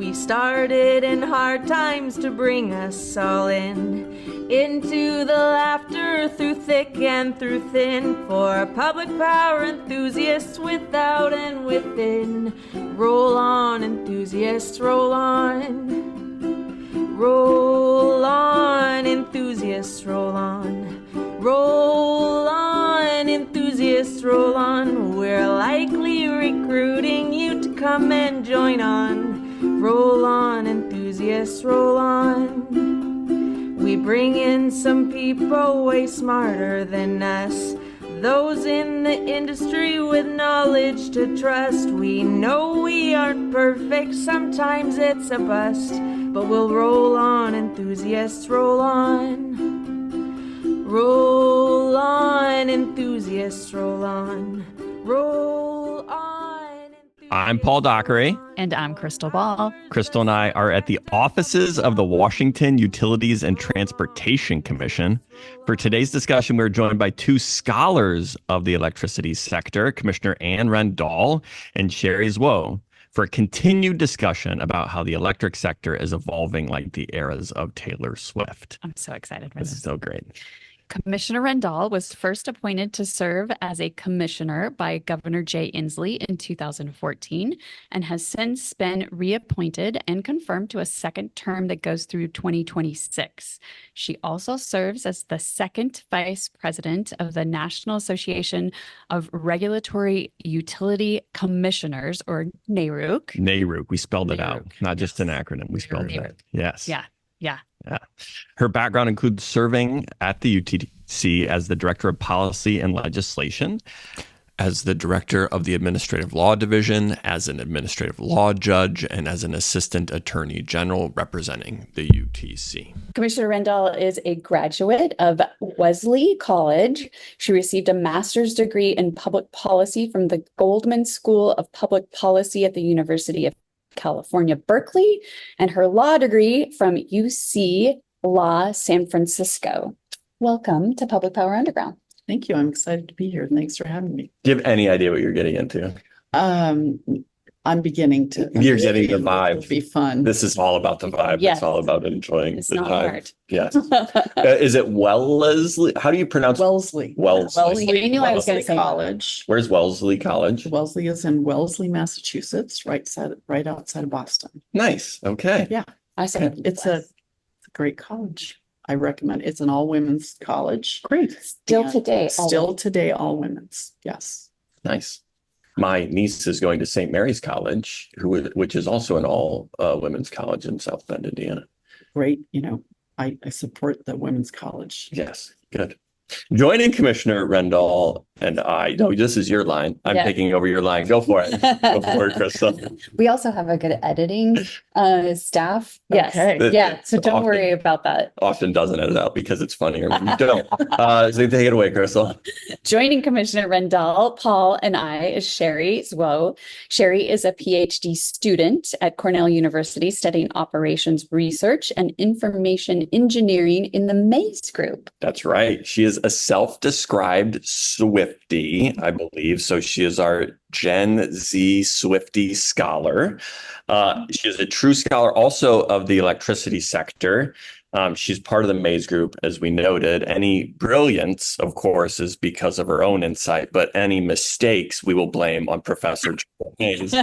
We started in hard times to bring us all into the laughter through thick and through thin, for public power enthusiasts without and within. Roll on, enthusiasts, roll on. Roll on, enthusiasts, roll on. Roll on, enthusiasts, roll on. We're likely recruiting you to come and join on. Roll on, enthusiasts, roll on. We bring in some people way smarter than us, those in the industry with knowledge to trust. We know we aren't perfect, sometimes it's a bust, but we'll roll on, enthusiasts, roll on. Roll on, enthusiasts, roll on. Roll on. I'm Paul Dockery. And I'm Crystal Ball. Crystal and I are at the offices of the Washington Utilities and Transportation Commission. For today's discussion, we're joined by two scholars of the electricity sector, Commissioner Ann Rendahl and Sherry Zwo, for a continued discussion about how the electric sector is evolving like the eras of Taylor Swift. I'm so excited for This is so great. Commissioner Rendahl was first appointed to serve as a commissioner by Governor Jay Inslee in 2014 and has since been reappointed and confirmed to a second term that goes through 2026. She also serves as the second vice president of the National Association of Regulatory Utility Commissioners, or NARUC. NARUC, we spelled it out, not just an acronym. We spelled it out. Yes. Yeah. Yeah. Her background includes serving at the UTC as the Director of Policy and Legislation, as the Director of the Administrative Law Division, as an Administrative Law Judge, and as an Assistant Attorney General representing the UTC. Commissioner Rendahl is a graduate of Wellesley College. She received a master's degree in public policy from the Goldman School of Public Policy at the University of California, Berkeley, and her law degree from UC Law San Francisco. Welcome to Public Power Underground. Thank you. I'm excited to be here. Thanks for having me. Do you have any idea what you're getting into? I'm beginning to. You're getting the vibe. It'll be fun. This is all about the vibe. Yes. It's all about enjoying It's the not time. hard. Yes. Is it Wellesley? How do you pronounce Wellesley. Wellesley? I knew I was going to say College. Where's Wellesley College? Wellesley is in Wellesley, Massachusetts, right outside of Boston. Nice. Okay. Yeah. I said It's a great college. I recommend. It's an all-women's college. Great. still And today. Still today, all women's. Yes. Nice. My niece is going to St. Mary's College, which is also an all women's college in South Bend, Indiana. Great. I support the women's college. Yes. Good. Joining Commissioner Rendahl and I. No, this is your line. I'm Yeah. taking over your line. Go for it. Go for it, Crystal. We also have a good editing staff. Yes. Okay. Yeah. So don't Often- worry about that. Often doesn't edit out because it's funnier when you don't. So take it away, Crystal. Joining Commissioner Rendahl, Paul, and I is Sherry Zwo. Sherry is a PhD student at Cornell University studying operations research and information engineering in the Mays Group. That's right. She is a self-described Swiftie, I believe. So she is our Gen-Z-Swiftie scholar. She is a true scholar also of the electricity sector. She's part of the Mays Group, as we noted. Any brilliance, of course, is because of her own insight, but any mistakes we will blame on Professor Mays,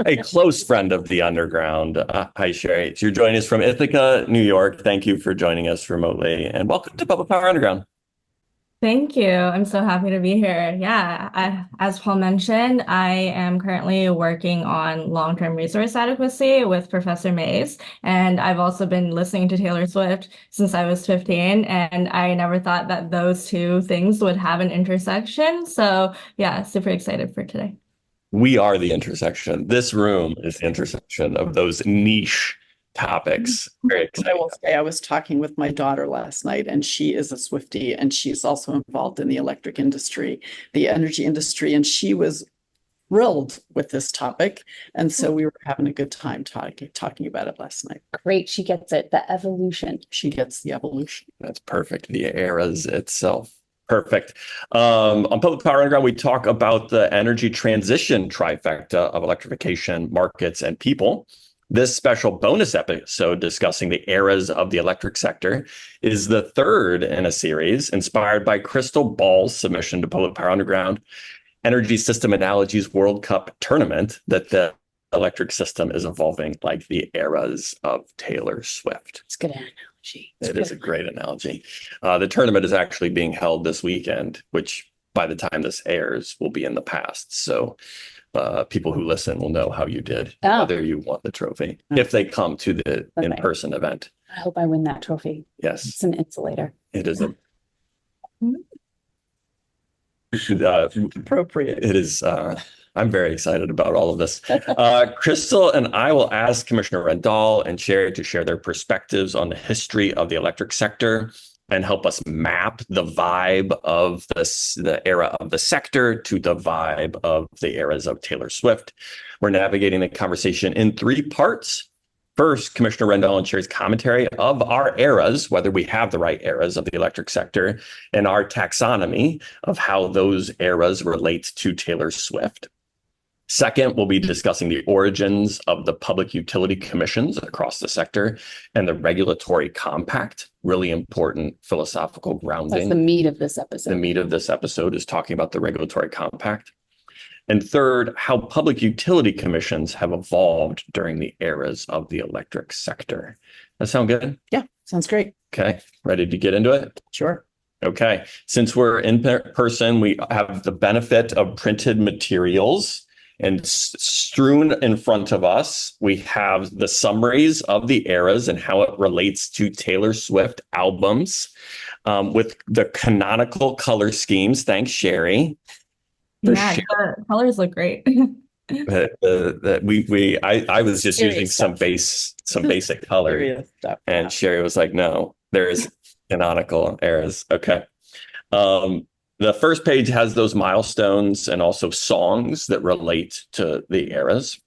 a close friend of the underground. Hi, Sherry. So you're joining us from Ithaca, New York. Thank you for joining us remotely, and welcome to Public Power Underground. Thank you. I'm so happy to be here. Yeah, as Paul mentioned, I am currently working on long-term resource adequacy with Professor Mays, and I've also been listening to Taylor Swift since I was 15, and I never thought that those two things would have an intersection. So yeah, super excited for today. We are the intersection. This room is the intersection of those niche topics. Very I exciting. will say I was talking with my daughter last night, and she is a Swiftie, and she's also involved in the electric industry, the energy industry, and she was thrilled with this topic. And so we were having a good time talking about it last night. Great. She gets it. The evolution. She gets the evolution. That's perfect. The eras itself. Perfect. On Public Power Underground, we talk about the energy transition trifecta of electrification, markets, and people. This special bonus episode discussing the eras of the electric sector is the third in a series inspired by Crystal Ball's submission to Public Power Underground Energy System Analogies World Cup tournament that the electric system is evolving like the eras of Taylor Swift. It's a good analogy. It is a great analogy. The tournament is actually being held this weekend, which by the time this airs will be in the past. So people who listen will know how you did, whether you won the trophy, if they come to the in-person event. I hope I win that trophy. Yes. It's an insulator. It is Appropriate. It is. I'm very excited about all of this. Crystal and I will ask Commissioner Rendahl and Sherry to share their perspectives on the history of the electric sector and help us map the vibe of the era of the sector to the vibe of the eras of Taylor Swift. We're navigating the conversation in 3 parts. First, Commissioner Rendahl and Sherry's commentary of our eras, whether we have the right eras of the electric sector, and our taxonomy of how those eras relate to Taylor Swift. Second, we'll be discussing the origins of the public utility commissions across the sector and the regulatory compact, really important philosophical grounding. That's the meat of this episode. The meat of this episode is talking about the regulatory compact. And third, how public utility commissions have evolved during the eras of the electric sector. That sound good? Yeah, sounds great. Okay, ready to get into it? Sure. Okay, since we're in person, we have the benefit of printed materials. And strewn in front of us, we have the summaries of the eras and how it relates to Taylor Swift albums with the canonical color schemes. Thanks, Sherry. Yeah, the colors look great. I was just using some basic color, and Sherry was like, "No, there's canonical eras." Okay. The first page has those milestones and also songs that relate to the eras.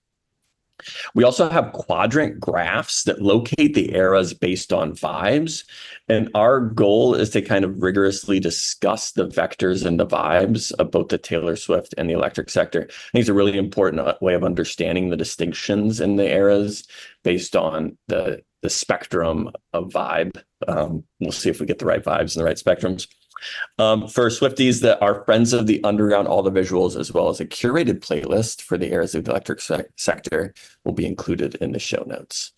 We also have quadrant graphs that locate the eras based on vibes. And our goal is to kind of rigorously discuss the vectors and the vibes of both the Taylor Swift and the electric sector. I think it's a really important way of understanding the distinctions in the eras based on the spectrum of vibe. We'll see if we get the right vibes and the right spectrums. For Swifties that are friends of the underground, all the visuals, as well as a curated playlist for the eras of the electric sector will be included in the show notes.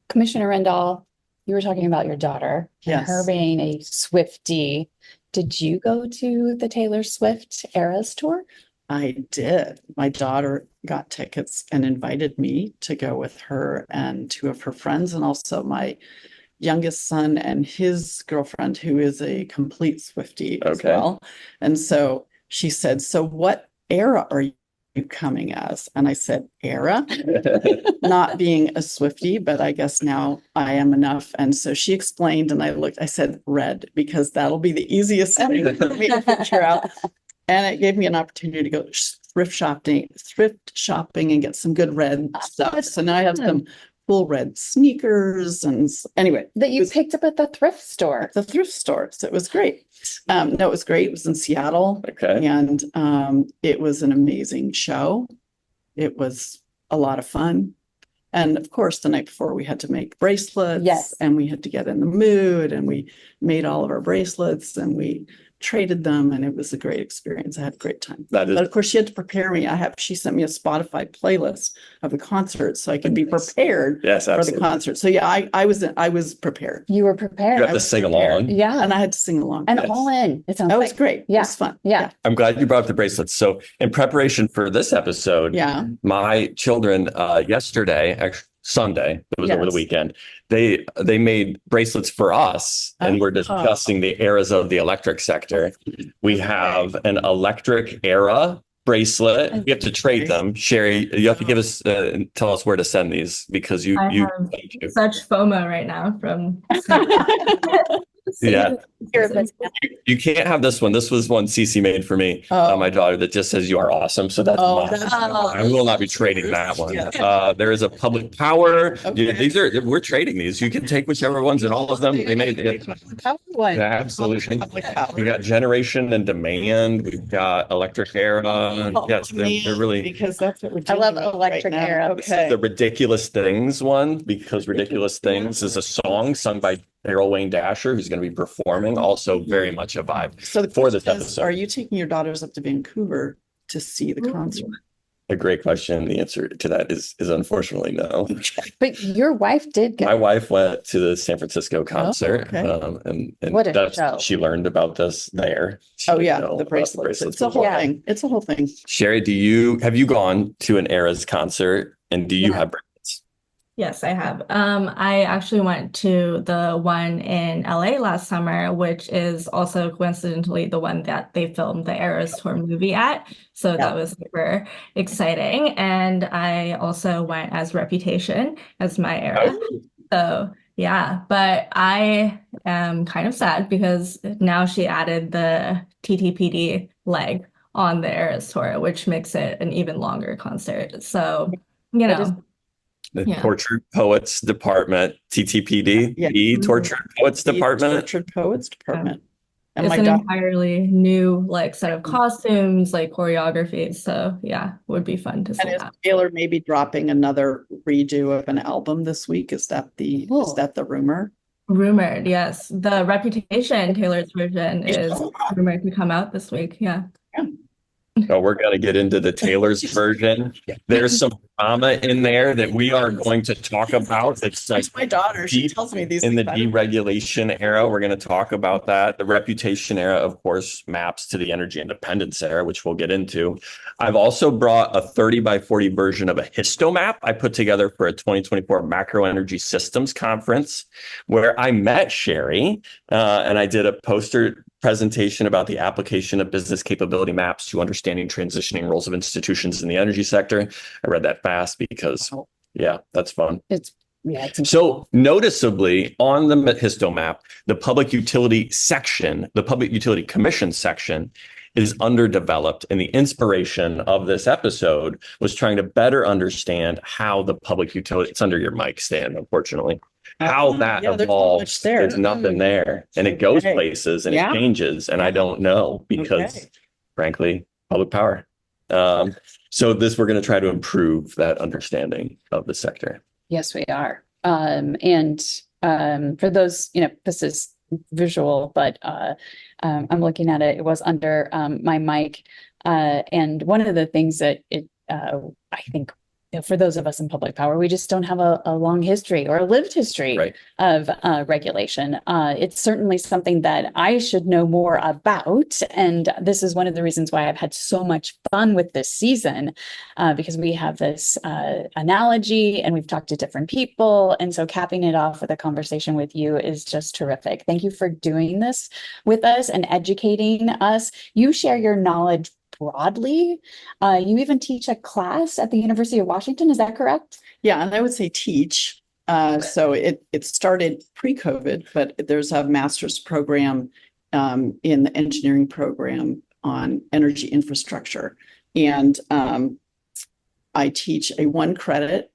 Commissioner Rendahl, you were talking about your daughter and Yes. her being a Swiftie. Did you go to the Taylor Swift Eras tour? I did. My daughter got tickets and invited me to go with her and 2 of her friends, and also my youngest son and his girlfriend, who is a complete Swiftie as well. And so she said, "So what era are you coming as?" And I said, "Era?" Not being a Swiftie, but I guess now I am enough. And so she explained, and I said red, because that'll be the easiest thing for me to figure out. And it gave me an opportunity to go thrift shopping and get some good red stuff. So now I have some full red sneakers, and anyway, That you picked up at the thrift store. at the thrift store. So it was great. No, it was great. It was in Seattle, and it was an amazing show. It was a lot of fun. And of course, the night before we had to make bracelets. Yes. And we had to get in the mood, and we made all of our bracelets, and we traded them, and it was a great experience. I had a great time. That is, But of course, she had to prepare me. She sent me a Spotify playlist of the concert so I could be prepared yes, for the absolutely. concert. So yeah, I was prepared, You were prepared. You have to sing along. Yeah. and I had to sing along. And Yes. all in. It sounds That was like. great. Yeah. It was fun. Yeah. I'm glad you brought up the bracelets. So in preparation for this episode, Yeah. my children yesterday, actually Sunday, it was over the Yes. weekend, they made bracelets for us, and we're discussing the eras of the electric sector. We have an electric era bracelet. We have to trade them. Sherry, you have to give us tell us where to send these, because you I have thank you. such FOMO right now from Yeah. Here, but You can't have this one. This was one Cece made for me, Oh. my daughter, that just says you are awesome. So that's Oh, mine. that's- I will not be trading that one. Yeah. There is a public power. Okay. We're trading these. You can take whichever ones, and all of them they made it. Power one. Yeah, absolutely. Public power. We got generation and demand. We've got electric era. Yes, they're really Because that's what we're I love dealing with electric right now. era. Okay. the ridiculous things one, because ridiculous things is a song sung by Daryl Wayne Dasher, who's going to be performing. Also very much a vibe. So the for this question is, episode. are you taking your daughters up to Vancouver to see the concert? A great question. The answer to that is unfortunately no. But your wife did My go. wife went to the San Francisco concert, okay. and What a show. she learned about this there. She Oh didn't yeah, know the about bracelets. It's a before. whole Yeah. thing. It's a whole thing. Sherry, have you gone to an Eras concert, and do you Yeah. have bracelets? Yes, I have. I actually went to the one in LA last summer, which is also coincidentally the one that they filmed the Eras Tour movie at. So Yeah. that was super exciting. And I also went as Reputation as my era. So yeah, but I am kind of sad because now she added the TTPD leg on the Eras Tour, which makes it an even longer concert. So, you It is- know. The Yeah. Tortured Poets Department, TTPD, Yeah. the Tortured Poets The Department. Tortured Poets Department. And It's my an daughter, entirely new like set of costumes, like choreography. So yeah, would be fun to see and is that. Taylor maybe dropping another redo of an album this week? Is that Cool. the rumor? Rumored, yes. The Reputation, Taylor's version, is rumored to come out this week. Yeah. Oh, we're going to get into the Taylor's version. There's some drama in there that we are going to talk about. It's like My daughter, she deep tells me these in the things. deregulation era. We're going to talk about that. The reputation era, of course, maps to the energy independence era, which we'll get into. I've also brought a 30 by 40 version of a histomap I put together for a 2024 Macro Energy Systems Conference, where I met Sherry and I did a poster presentation about the application of business capability maps to understanding transitioning roles of institutions in the energy sector. I read that fast because, yeah, that's fun. It's So noticeably on the histomap, the Public Utility section, the Public Utility Commission section is underdeveloped. And the inspiration of this episode was trying to better understand how the public utility, it's under your mic stand, unfortunately, how that Yeah, there's not evolves. much there. There's nothing there. And it goes Okay. places and Yeah. it changes. And I don't know because Okay. frankly, public power. So we're going to try to improve that understanding of the sector. Yes, we are. And for those, this is visual, but I'm looking at it. It was under my mic. And one of the things that I think for those of us in public power, we just don't have a long history or a lived history Right. of regulation. It's certainly something that I should know more about. And this is one of the reasons why I've had so much fun with this season, because we have this analogy and we've talked to different people. And so capping it off with a conversation with you is just terrific. Thank you for doing this with us and educating us. You share your knowledge broadly. You even teach a class at the University of Washington. Is that correct? Yeah, and I would say teach. So it started pre-COVID, but there's a master's program in the engineering program on energy infrastructure. And I teach a 1 credit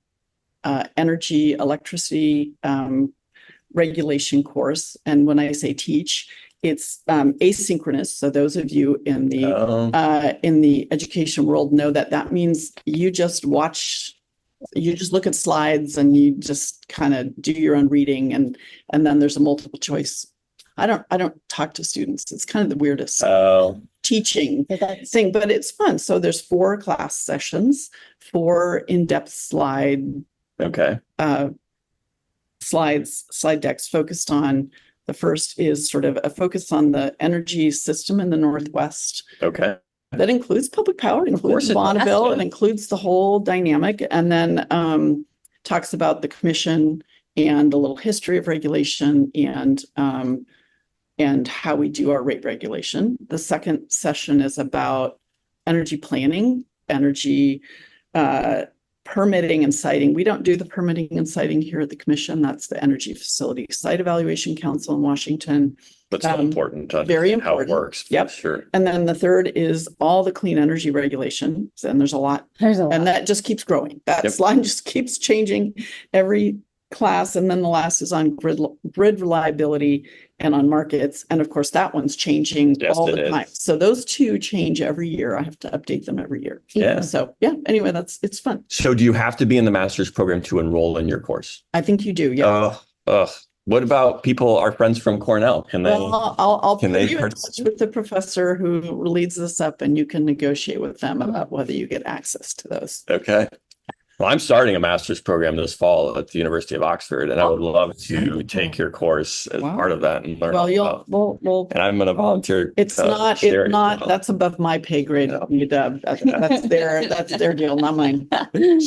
energy electricity regulation course. And when I say teach, it's asynchronous. So those of you in the education world know that means you just look at slides and you just kind of do your own reading, and then there's a multiple choice. I don't talk to students. It's kind of the weirdest teaching thing, but it's fun. So there's 4 class sessions, 4 in-depth slide decks focused on. The first is sort of a focus on the energy system in the Northwest. Okay. That includes public power, includes it does. Bonneville, it includes the whole dynamic, and then talks about the commission and a little history of regulation and how we do our rate regulation. The second session is about energy planning, energy permitting and siting. We don't do the permitting and siting here at the commission. That's the Energy Facility Site Evaluation Council in Washington. But so important to Very understand how it important. works. Yep. Sure. And then the third is all the clean energy regulations. And there's a lot. There's a lot. And that just keeps growing. That Yep. slide just keeps changing every class. And then the last is on grid reliability and on markets. And of course, that one's changing Yes, all it the is. time. So those two change every year. I have to update them every year. Yeah. So yeah, anyway, it's fun. So do you have to be in the master's program to enroll in your course? I think you do. Yeah. What about people, our friends from Cornell? Can they? Well, I'll can put they you in touch with the professor who leads this up, and you can negotiate with them about whether you get access to those. Okay. Well, I'm starting a master's program this fall at the University of Oxford, and I would love to take your course as Wow. part of that and learn Well, all about. well, And I'm going to volunteer. it's not, share it as well. that's above my pay grade, No. UW. That's their deal, not mine.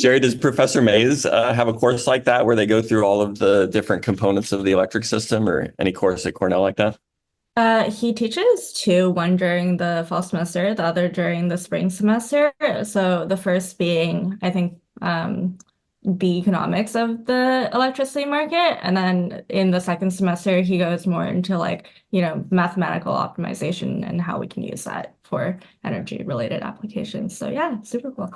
Sherry, does Professor Mays have a course like that where they go through all of the different components of the electric system, or any course at Cornell like that? He teaches two, one during the fall semester, the other during the spring semester. So the first being, I think, the economics of the electricity market. And then in the second semester, he goes more into like, mathematical optimization and how we can use that for energy related applications. So yeah, super cool.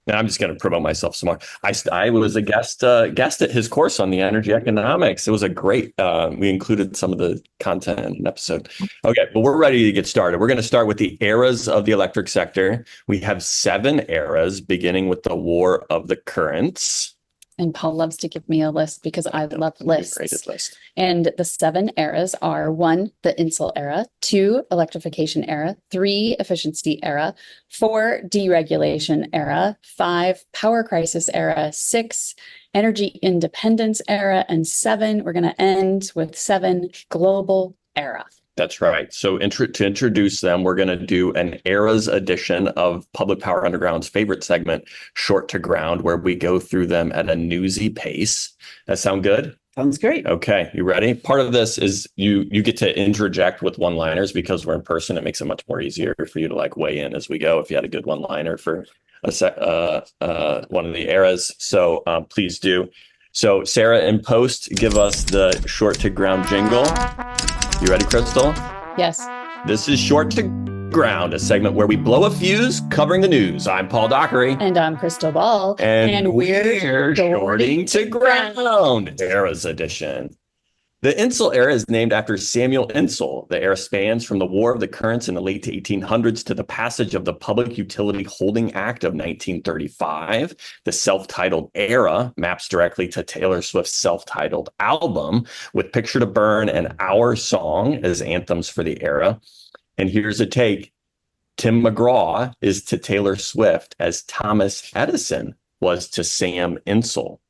And I'm just going to promote myself some more. I was a guest at his course on the energy economics. It was a great, we included some of the content in an episode. Okay, but we're ready to get started. We're going to start with the eras of the electric sector. We have 7 eras, beginning with the War of the Currents. And Paul loves to give me a list because I love lists. Graded list. And the 7 eras are 1, the Insul era, 2, electrification era, 3, efficiency era, 4, deregulation era, 5, power crisis era, 6, energy independence era, and 7, we're going to end with 7, global era. That's right. So to introduce them, we're going to do an eras edition of Public Power Underground's favorite segment, Short to Ground, where we go through them at a newsy pace. That sound good? Sounds great. Okay, you ready? Part of this is you get to interject with one-liners because we're in person. It makes it much more easier for you to like weigh in as we go if you had a good one-liner for one of the eras. So please do. So Sarah, in post, give us the Short to Ground jingle. You ready, Crystal? Yes. This is Short to Ground, a segment where we blow a fuse covering the news. I'm Paul Dockery. And I'm Crystal Ball. And we're shorting to ground, Eras edition. The Insul era is named after Samuel Insull. The era spans from the War of the Currents in the late 1800s to the passage of the Public Utility Holding Act of 1935. The self-titled era maps directly to Taylor Swift's self-titled album, with Picture to Burn and Our Song as anthems for the era. And here's a take. Tim McGraw is to Taylor Swift as Thomas Edison was to Sam Insull.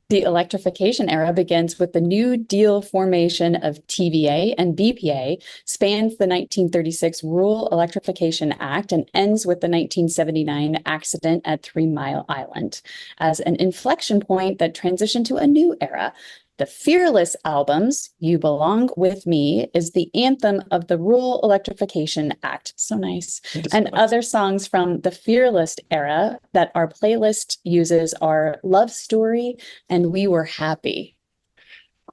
The electrification era begins with the New Deal formation of TVA and BPA, spans the 1936 Rural Electrification Act, and ends with the 1979 accident at 3 Mile Island as an inflection point that transitioned to a new era. The Fearless albums, You Belong With Me, is the anthem of the Rural Electrification Act. So nice. And other songs from the Fearless era that our playlist uses are Love Story and We Were Happy.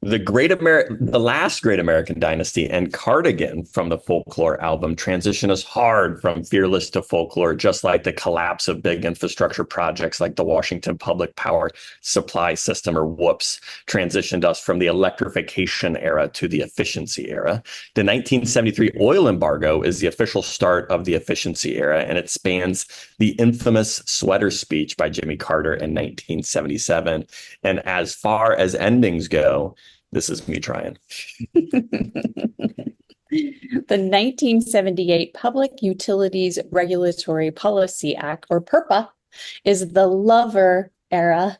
The last Great American Dynasty and Cardigan from the Folklore album transition us hard from Fearless to Folklore, just like the collapse of big infrastructure projects like the Washington Public Power Supply System, or WHOOPS, transitioned us from the electrification era to the efficiency era. The 1973 oil embargo is the official start of the efficiency era, and it spans the infamous sweater speech by Jimmy Carter in 1977. And as far as endings go, this is me trying. The 1978 Public Utilities Regulatory Policy Act, or PURPA, is the lover era.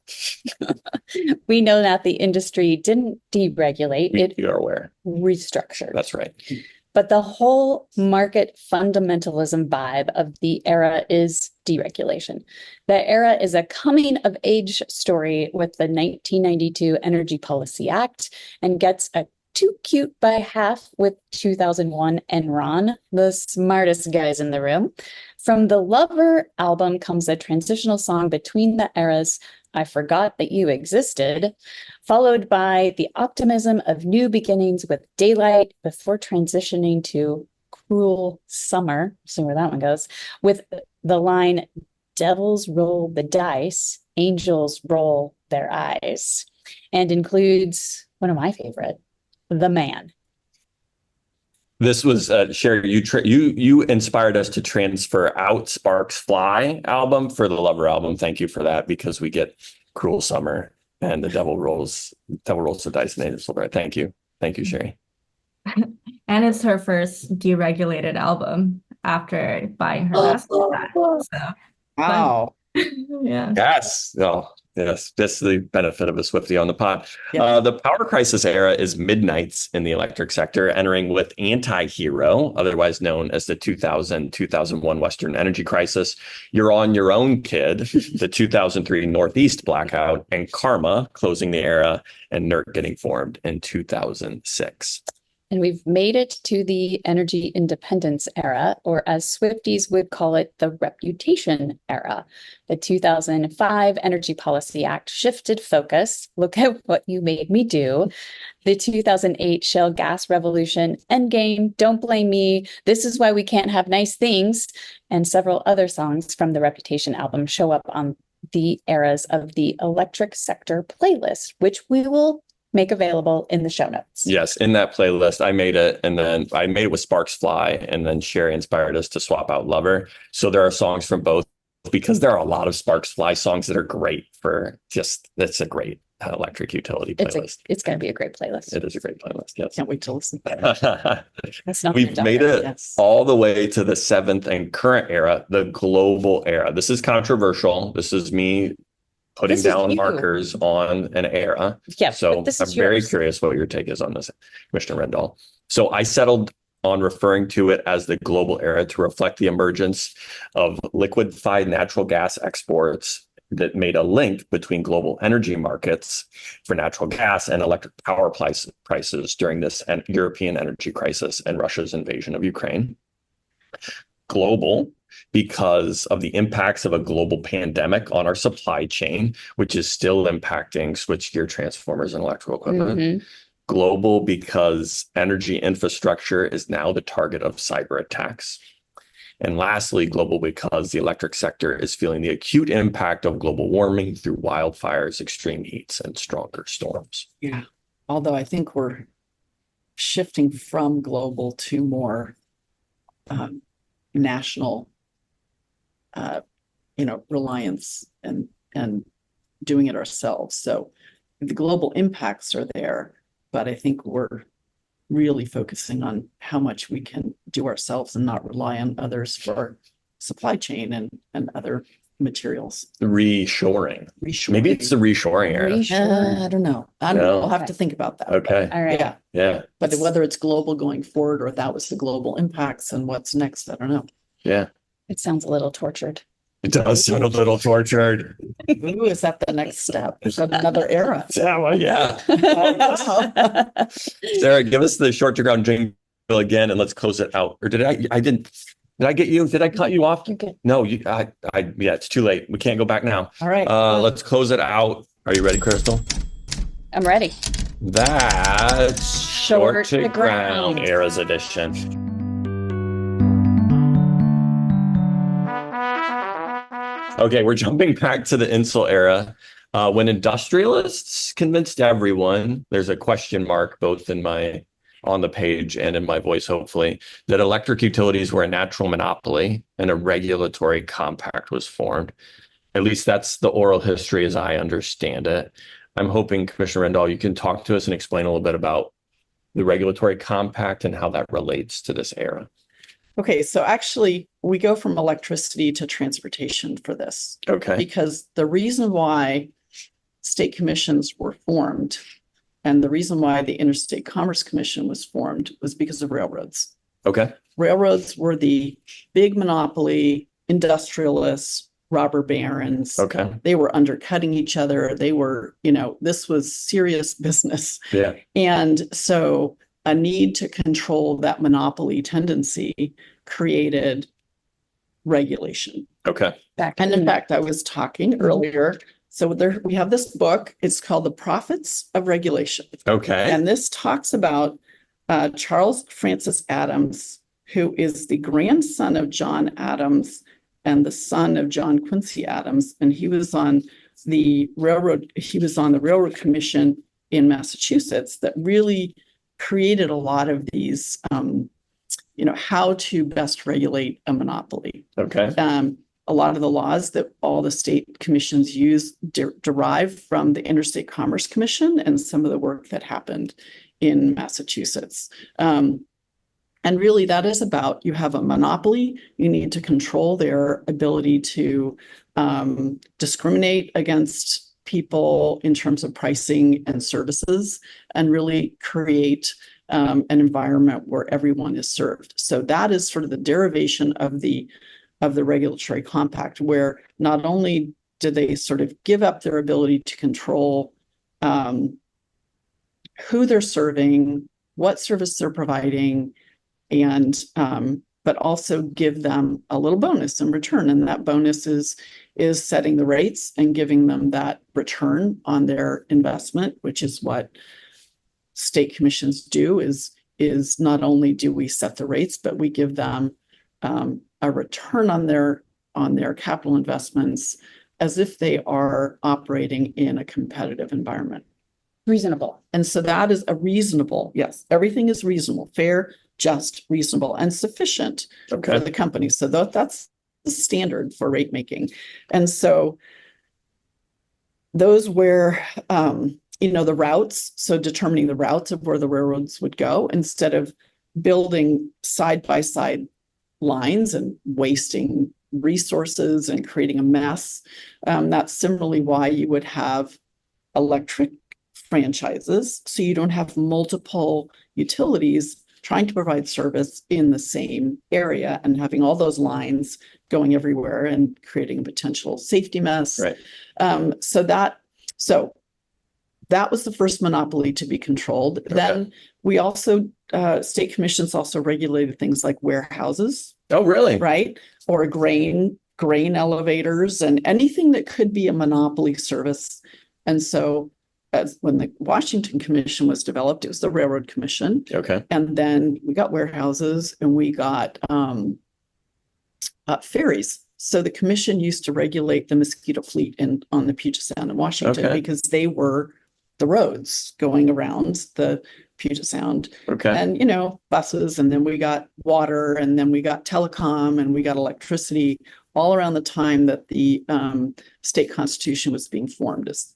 We know that the industry didn't deregulate, You are aware. restructured. That's right. But the whole market fundamentalism vibe of the era is deregulation. The era is a coming of age story with the 1992 Energy Policy Act and gets a too cute by half with 2001 Enron, the smartest guys in the room. From the Lover album comes a transitional song between the eras, I Forgot That You Existed, followed by the optimism of new beginnings with Daylight before transitioning to Cruel Summer, see where that one goes, with the line, Devils roll the dice, angels roll their eyes, and includes one of my favorite, The Man. This was Sherry. You inspired us to transfer out Sparks Fly album for the Lover album. Thank you for that, because we get Cruel Summer and the Devil Rolls the Dice and Angels Roll the Dice. Thank you, Sherry. And it's her first deregulated album after buying her master's. So, Wow. yeah. Yes. Oh, yes. That's the benefit of a Swiftie on the pod. Yeah. The power crisis era is midnights in the electric sector, entering with Anti-Hero, otherwise known as the 2000-2001 Western Energy Crisis, You're on Your Own Kid, the 2003 Northeast blackout, and Karma closing the era, and NERC getting formed in 2006. And we've made it to the energy independence era, or as Swifties would call it, the reputation era. The 2005 Energy Policy Act shifted focus. Look at what you made me do. The 2008 shale gas revolution, Endgame, Don't Blame Me, This Is Why We Can't Have Nice Things, and several other songs from the Reputation album show up on the eras of the electric sector playlist, which we will make available in the show notes. Yes, in that playlist, I made it, and then I made it with Sparks Fly, and then Sherry inspired us to swap out Lover. So there are songs from both, because there are a lot of Sparks Fly songs that are great for just, it's a great electric utility playlist. It's going to be a great playlist. It is a great playlist, yes. Can't wait to listen. That's not We've made it Yes. all the way to the seventh and current era, the global era. This is controversial. This is me putting This is down you. markers on an era. Yeah, So but this I'm is very yours. curious what your take is on this, Commissioner Rendahl. So I settled on referring to it as the global era to reflect the emergence of liquefied natural gas exports that made a link between global energy markets for natural gas and electric power prices during this European energy crisis and Russia's invasion of Ukraine. Global, because of the impacts of a global pandemic on our supply chain, which is still impacting switchgear transformers and electrical equipment. Mhm. Global, because energy infrastructure is now the target of cyber attacks. And lastly, global, because the electric sector is feeling the acute impact of global warming through wildfires, extreme heats, and stronger storms. Yeah. Although I think we're shifting from global to more national, reliance and doing it ourselves. So the global impacts are there, but I think we're really focusing on how much we can do ourselves and not rely on others for supply chain and other materials. Reshoring. Reshoring. Maybe it's the reshoring era. Reshoring. I don't know. No. I'll have to think about that. Okay. All right. Yeah, Yeah. but whether it's global going forward or that was the global impacts and what's next, I don't know. Yeah. It sounds a little tortured. It does sound a little tortured. Ooh, is that the next step? Is that another era? Yeah. Well, yeah. Sarah, give us the short to ground jingle again, and let's close it out. Or did I didn't. Did I get you? Did I cut you off? You're good. No, yeah, it's too late. We can't go back now. All right. Let's close it out. Are you ready, Crystal? I'm ready. That's Short to Ground Ground. Eras Edition. Okay, we're jumping back to the Insul era. When industrialists convinced everyone, there's a question mark both on the page and in my voice, hopefully, that electric utilities were a natural monopoly and a regulatory compact was formed. At least that's the oral history as I understand it. I'm hoping, Commissioner Rendahl, you can talk to us and explain a little bit about the regulatory compact and how that relates to this era. Okay, so actually we go from electricity to transportation for this, Okay. because the reason why state commissions were formed and the reason why the Interstate Commerce Commission was formed was because of railroads. Okay. Railroads were the big monopoly, industrialists, robber barons. Okay. They were undercutting each other. They were, this was serious business. Yeah. And so a need to control that monopoly tendency created regulation. Okay. And in fact, I was talking earlier. So there we have this book. It's called The Prophets of Regulation. Okay. And this talks about Charles Francis Adams, who is the grandson of John Adams and the son of John Quincy Adams. And he was on the railroad commission in Massachusetts that really created a lot of these, how to best regulate a monopoly. Okay. A lot of the laws that all the state commissions use derive from the Interstate Commerce Commission and some of the work that happened in Massachusetts. And really that is about, you have a monopoly, you need to control their ability to discriminate against people in terms of pricing and services, and really create an environment where everyone is served. So that is sort of the derivation of the regulatory compact, where not only do they sort of give up their ability to control who they're serving, what service they're providing, and but also give them a little bonus in return. And that bonus is setting the rates and giving them that return on their investment, which is what state commissions do, is not only do we set the rates, but we give them a return on their capital investments as if they are operating in a competitive environment. Reasonable. And so that is a reasonable, yes, everything is reasonable, fair, just, reasonable, and sufficient for the company. So that's the standard for rate making. And so those were, the routes, so determining the routes of where the railroads would go, instead of building side-by-side lines and wasting resources and creating a mess. That's similarly why you would have electric franchises, so you don't have multiple utilities trying to provide service in the same area and having all those lines going everywhere and creating a potential safety mess. Right. So that was the first monopoly to be controlled. Okay. Then we also, state commissions also regulated things like warehouses. Oh, really? Right. Or grain elevators and anything that could be a monopoly service. And so when the Washington Commission was developed, it was the Railroad Commission. Okay. And then we got warehouses and we got ferries. So the commission used to regulate the mosquito fleet on the Puget Sound in Washington because they were the roads going around the Puget Sound. Okay. And, buses, and then we got water, and then we got telecom, and we got electricity all around the time that the state constitution was being formed as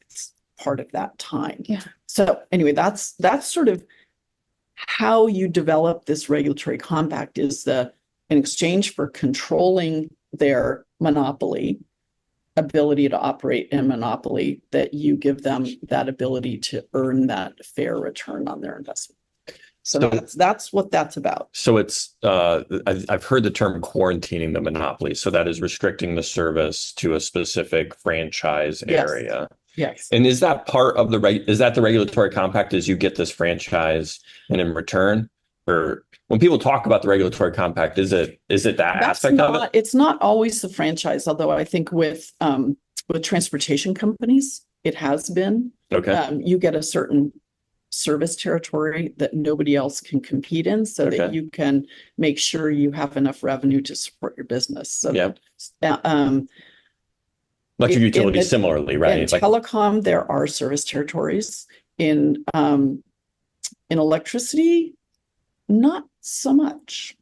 part of that time. Yeah. So anyway, that's sort of how you develop this regulatory compact, is in exchange for controlling their monopoly, ability to operate in monopoly, that you give them that ability to earn that fair return on their investment. So that's what that's about. So it's I've heard the term quarantining the monopoly. So that is restricting the service to a specific franchise area. Yes. And is that part of is that the regulatory compact, is you get this franchise and in return? Or when people talk about the regulatory compact, is it that aspect of it? It's not always the franchise, although I think with transportation companies, it has been. Okay. You get a certain service territory that nobody else can compete in, so that you can make sure you have enough revenue to support your business. So electric utilities similarly, right? In telecom, there are service territories. In electricity, not so much,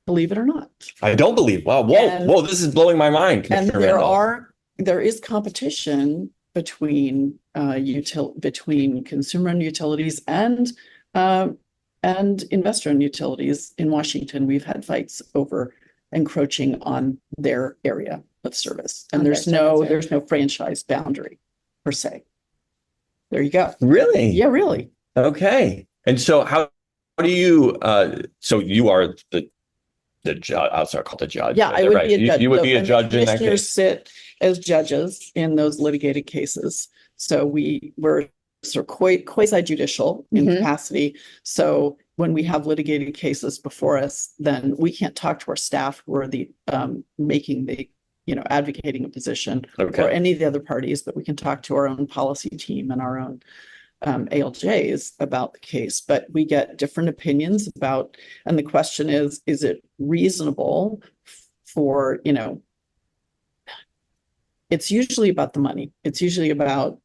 believe it or not. I don't believe. Wow. Whoa, this is blowing my mind. And there is competition between consumer-owned utilities and investor-owned utilities. In Washington, we've had fights over encroaching on their area of service, and there's no franchise boundary per se. There you go. Really? Yeah, really. Okay. And so how do you? So you are the judge. I was called the judge. Yeah, I would be a judge. You would be a judge in that case. Sit as judges in those litigated cases. So we're sort of quasi-judicial in capacity. So when we have litigated cases before us, then we can't talk to our staff who are making the, advocating a position, Okay. or any of the other parties, but we can talk to our own policy team and our own ALJs about the case. But we get different opinions about, and the question is it reasonable for, it's usually about the money. It's usually about,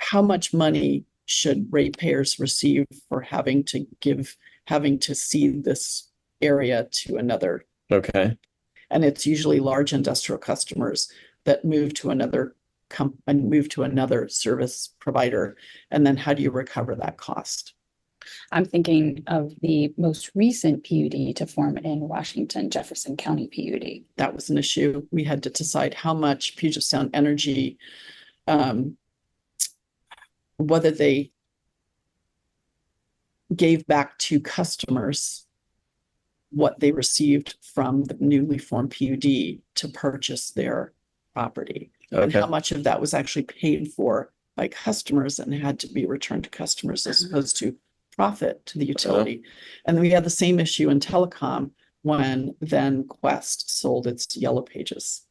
how much money should ratepayers receive for having to cede this area to another. Okay. And it's usually large industrial customers that move to another service provider. And then how do you recover that cost? I'm thinking of the most recent PUD to form in Washington, Jefferson County PUD. That was an issue. We had to decide how much Puget Sound Energy, whether they gave back to customers what they received from the newly formed PUD to purchase their property. And Okay. how much of that was actually paid for by customers and had to be returned to customers as opposed to profit to the utility. And then we had the same issue in telecom when then Quest sold its Yellow Pages.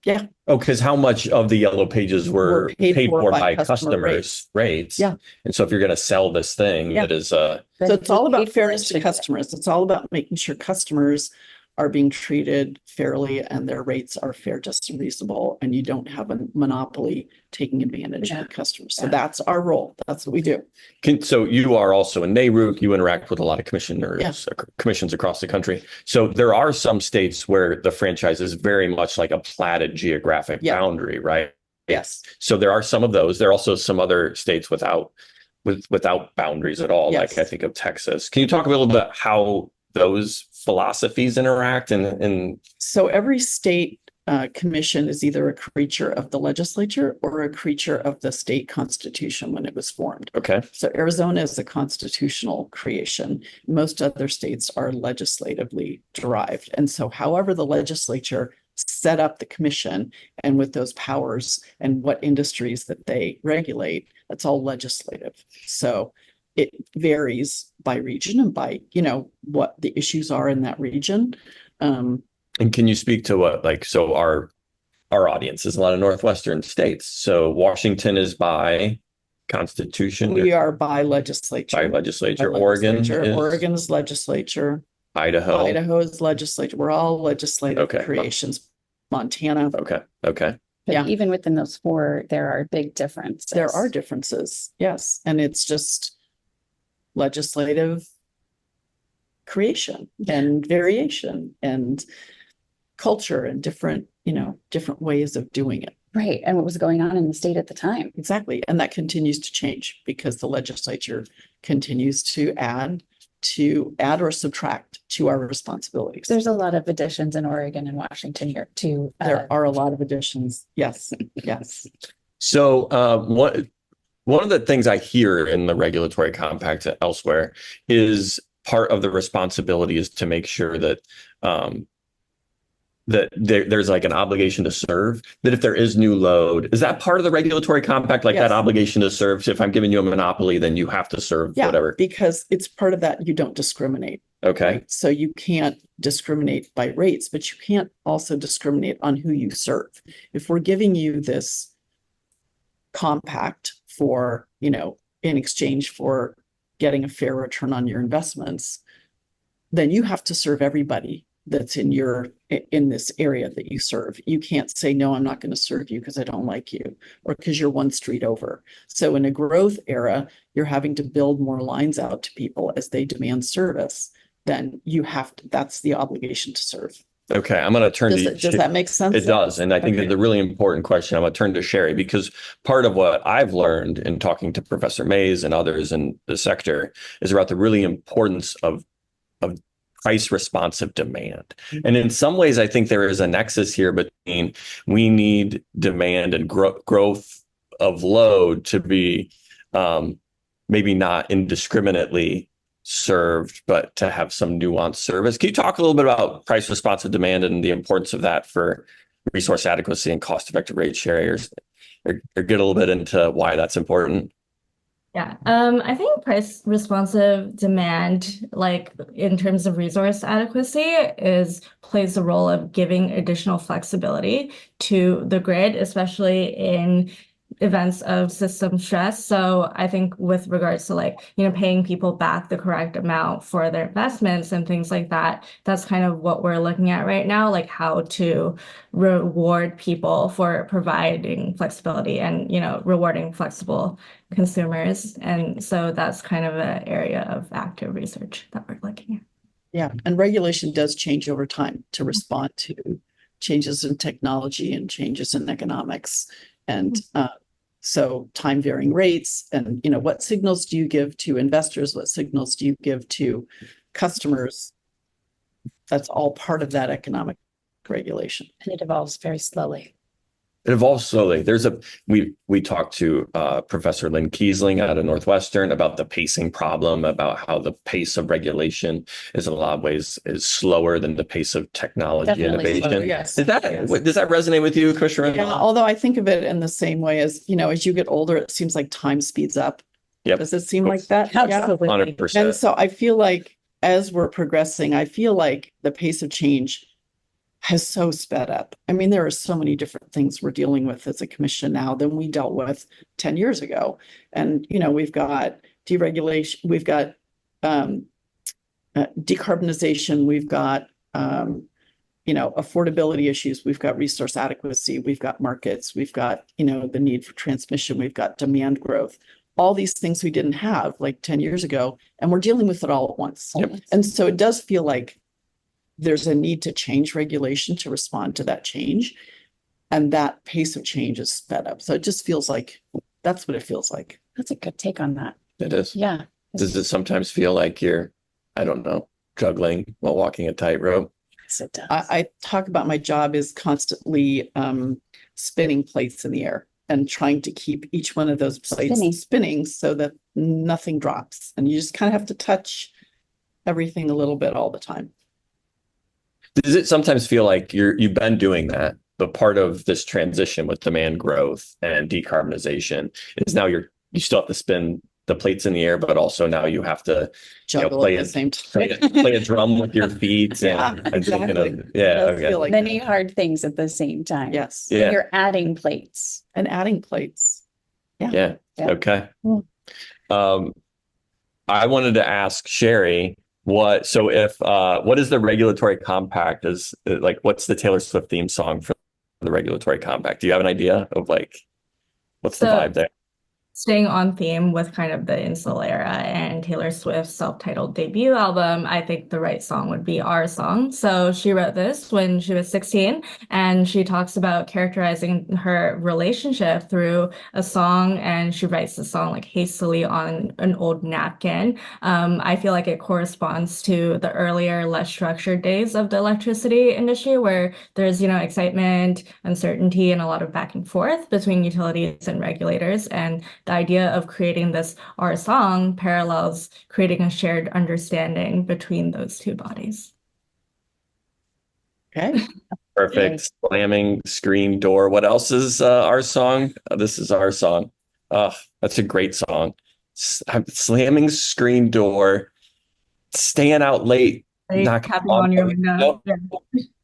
Yeah. Oh, because how much of the Yellow Pages were paid for by customer customers' rates? Yeah. And so if you're going to sell this thing Yeah. that is, So it's all about fairness to should- customers. It's all about making sure customers are being treated fairly and their rates are fair, just and reasonable, and you don't have a monopoly taking advantage Yeah. of customers. So Yeah. that's our role. That's what we do. so you are also in NARUC, you interact with a lot of commissioners, Yeah. commissions across the country. So there are some states where the franchise is very much like a platted geographic Yeah. boundary, right? Yes. So there are some of those. There are also some other states without boundaries at all, Yes. like I think of Texas. Can you talk a little bit how those philosophies interact and So every state commission is either a creature of the legislature or a creature of the state constitution when it was formed. okay. So Arizona is a constitutional creation. Most other states are legislatively derived. And so however the legislature set up the commission and with those powers and what industries that they regulate, that's all legislative. So it varies by region and by, what the issues are in that region. And can you speak to what, so our audience is a lot of Northwestern states. So Washington is by constitution. We are by legislature. By legislature. By Oregon legislature. is Oregon's legislature. Idaho. Idaho's legislature. We're all legislative Okay. creations. Montana. Okay. Okay. But Yeah. even within those four, there are big differences. There are differences. Yes. And it's just legislative creation and variation and culture and different ways of doing it. Right. And what was going on in the state at the time. Exactly. And that continues to change because the legislature continues to add or subtract to our responsibilities. There's a lot of additions in Oregon and Washington here too. There are a lot of additions. Yes. Yes. So one of the things I hear in the regulatory compact elsewhere is part of the responsibility is to make sure that there's like an obligation to serve, that if there is new load, is that part of the regulatory compact, like Yes. that obligation to serve? So if I'm giving you a monopoly, then you have to serve Yeah, whatever. because it's part of that. You don't discriminate. Okay. Right? So you can't discriminate by rates, but you can't also discriminate on who you serve. If we're giving you this compact for, in exchange for getting a fair return on your investments, then you have to serve everybody that's in this area that you serve. You can't say, no, I'm not going to serve you because I don't like you or because you're one street over. So in a growth era, you're having to build more lines out to people as they demand service. Then that's the obligation to serve. Okay. I'm going to turn Does that make sense? It does. And I think Okay. it's a really important question. I'm going to turn to Sherry because part of what I've learned in talking to Professor Mays and others in the sector is about the really importance of price responsive demand. And in some ways, I think there is a nexus here between we need demand and growth of load to be maybe not indiscriminately served, but to have some nuanced service. Can you talk a little bit about price responsive demand and the importance of that for resource adequacy and cost effective rate shares? or get a little bit into why that's important? Yeah, I think price responsive demand, like in terms of resource adequacy, plays the role of giving additional flexibility to the grid, especially in events of system stress. So I think with regards to like, paying people back the correct amount for their investments and things like that, that's kind of what we're looking at right now, like how to reward people for providing flexibility and, rewarding flexible consumers. And so that's kind of an area of active research that we're looking at. Yeah, and regulation does change over time to respond to changes in technology and changes in economics. And so time varying rates and, what signals do you give to investors? What signals do you give to customers? That's all part of that economic regulation. And it evolves very slowly. It evolves slowly. We talked to Professor Lynn Kiesling out of Northwestern about the pacing problem, about how the pace of regulation is in a lot of ways is slower than the pace of technology Definitely innovation. slower, yes. Does that resonate with you, Commissioner Yeah, Rendahl? although I think of it in the same way as, as you get older, it seems like time speeds up. Yep. Does it seem like that? Absolutely. 100%. And so I feel like as we're progressing, I feel like the pace of change has so sped up. I mean, there are so many different things we're dealing with as a commission now than we dealt with 10 years ago. And, we've got deregulation, we've got decarbonization, we've got, affordability issues, we've got resource adequacy, we've got markets, we've got, the need for transmission, we've got demand growth. All these things we didn't have like 10 years ago, and we're dealing with it all at once. Yep. And so it does feel like there's a need to change regulation to respond to that change. And that pace of change is sped up. So it just feels like that's what it feels like. That's a good take on that. It is. Yeah. Does it sometimes feel like you're, I don't know, juggling while walking a tightrope? Yes, it does. I talk about my job is constantly spinning plates in the air and trying to keep each one of those plates spinning so that nothing drops. And you just kind of have to touch everything a little bit all the time. Does it sometimes feel like you've been doing that, but part of this transition with demand growth and decarbonization is now you still have to spin the plates in the air, but also now you have to Juggle play at the same time. play a drum with your feet. Yeah, exactly. It does feel like Many that. hard things at the same time. Yes. Yeah. You're adding plates. And adding plates. Yeah. Yeah. Okay. Cool. I wanted to ask Sherry what is the regulatory compact what's the Taylor Swift theme song for the regulatory compact? Do you have an idea of what's the vibe there? Staying on theme with kind of the Install era and Taylor Swift's self-titled debut album, I think the right song would be Our Song. So she wrote this when she was 16, and she talks about characterizing her relationship through a song, and she writes the song like hastily on an old napkin. I feel like it corresponds to the earlier, less structured days of the electricity industry where there's, excitement, uncertainty, and a lot of back and forth between utilities and regulators. And the idea of creating this Our Song parallels creating a shared understanding between those two bodies. Okay. Perfect. Slamming screen door. What else is Our Song? This is Our Song. That's a great song. Slamming screen door, staying out late, Like tapping on your window. Yeah.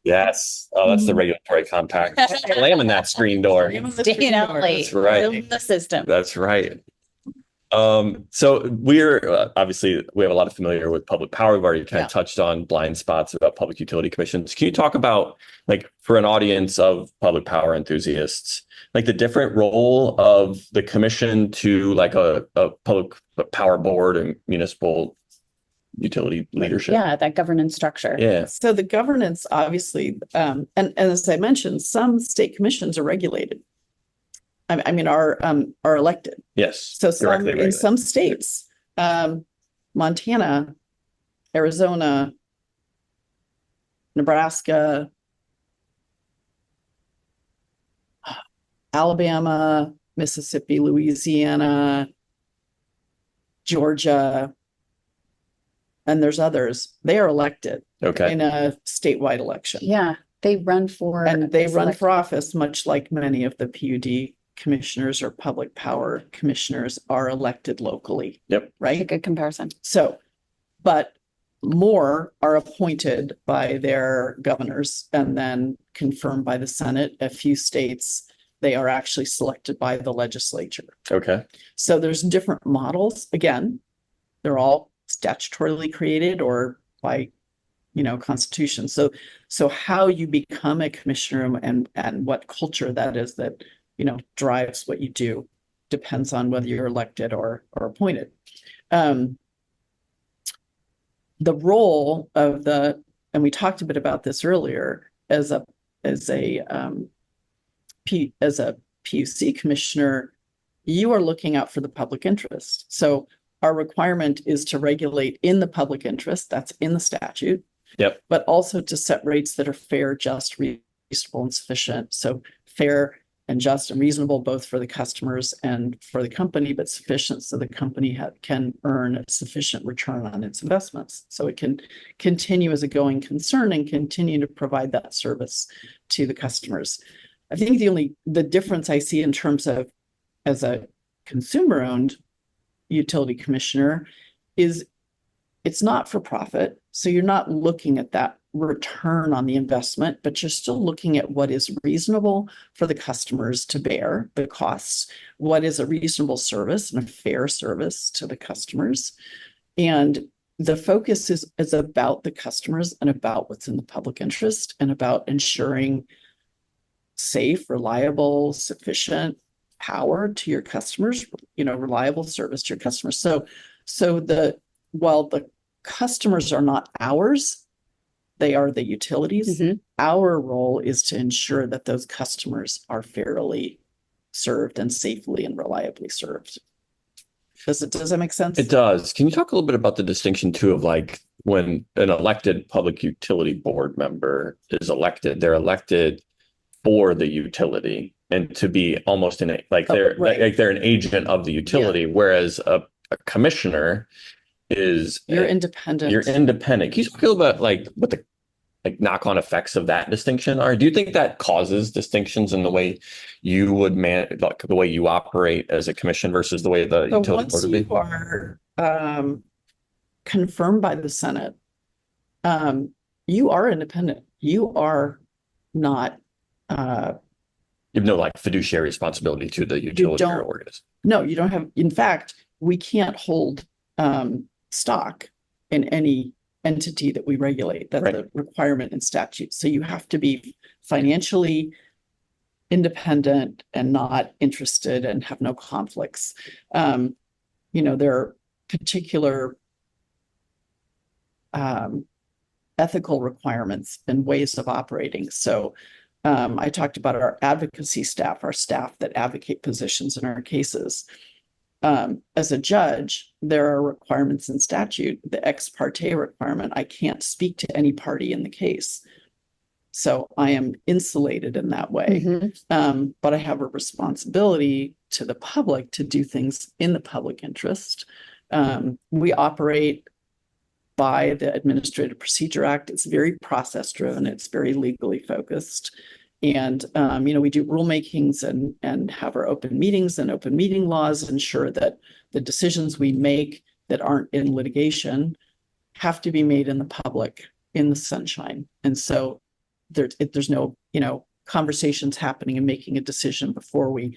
Yes. Oh, that's the regulatory compact. Slamming that screen door. Staying out late. That's right. Building the system. That's right. So we're obviously we have a lot of familiar with public power. We've already kind of touched on blind spots about public utility commissions. Can you talk about for an audience of public power enthusiasts, the different role of the commission to a public power board and municipal utility leadership? Yeah, that governance structure. Yeah. So the governance, obviously, and as I mentioned, some state commissions are regulated. I mean, are elected. Yes. So in some states, Montana, Arizona, Nebraska, Alabama, Mississippi, Louisiana, Georgia, and there's others. They are elected in a statewide election. Yeah, they run for and they run for office, much like many of the PUD commissioners or public power commissioners are elected locally. Yep. A Right? good comparison. So, but more are appointed by their governors and then confirmed by the Senate. A few states, they are actually selected by the legislature. Okay. So there's different models. Again, they're all statutorily created or by, constitution. So how you become a commissioner and what culture that is that, drives what you do depends on whether you're elected or appointed. The role of and we talked a bit about this earlier, as a PUC commissioner, you are looking out for the public interest. So our requirement is to regulate in the public interest, that's in the statute. Yep. But also to set rates that are fair, just, reasonable, and sufficient. So fair and just and reasonable, both for the customers and for the company, but sufficient so the company can earn a sufficient return on its investments. So it can continue as a going concern and continue to provide that service to the customers. I think the difference I see in terms of as a consumer-owned utility commissioner is it's not for profit. So you're not looking at that return on the investment, but you're still looking at what is reasonable for the customers to bear the costs, what is a reasonable service and a fair service to the customers. And the focus is about the customers and about what's in the public interest and about ensuring safe, reliable, sufficient power to your customers, reliable service to your customers. So while the customers are not ours, they are the utilities. Mhm. Our role is to ensure that those customers are fairly served and safely and reliably served. Does that make sense? It does. Can you talk a little bit about the distinction too of like when an elected public utility board member is elected, they're elected for the utility and to be almost they're right. like they're an agent of the utility, whereas a commissioner is You're independent. You're independent. Can you talk a little bit like what the knock-on effects of that distinction are? Do you think that causes distinctions in the way you would the way you operate as a commission versus the way the So utility once board would be? you are confirmed by the Senate, you are independent. You are not. You have no like fiduciary responsibility to the utility or organism. No, you don't have. In fact, we can't hold stock in any entity that we regulate. That's a requirement in statute. So you have to be financially independent and not interested and have no conflicts. There are particular ethical requirements and ways of operating. So I talked about our advocacy staff, our staff that advocate positions in our cases. As a judge, there are requirements in statute, the ex parte requirement. I can't speak to any party in the case. So I am insulated in that way. Mhm. But I have a responsibility to the public to do things in the public interest. We operate by the Administrative Procedure Act. It's very process driven. It's very legally focused. And, we do rulemakings and have our open meetings, and open meeting laws ensure that the decisions we make that aren't in litigation have to be made in the public, in the sunshine. And so there's no, conversations happening and making a decision before we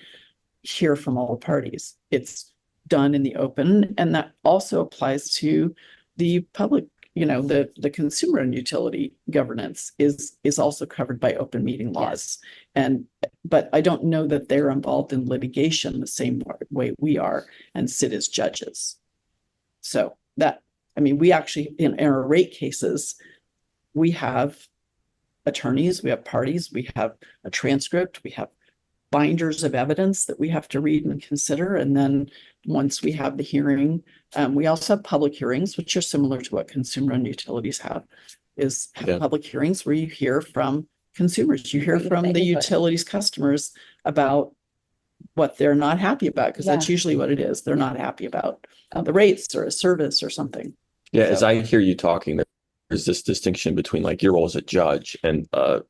hear from all parties. It's done in the open. And that also applies to the public. The consumer and utility governance is also covered by open meeting laws. But I don't know that they're involved in litigation the same way we are and sit as judges. So we actually, in our rate cases, we have attorneys, we have parties, we have a transcript, we have binders of evidence that we have to read and consider. And then once we have the hearing, we also have public hearings, which are similar to what consumer and utilities have public hearings where you hear from consumers, you hear from the utilities customers about what they're not happy about, because that's usually what it is. They're not happy about the rates or a service or something. As I hear you talking, there's this distinction between like your role as a judge and a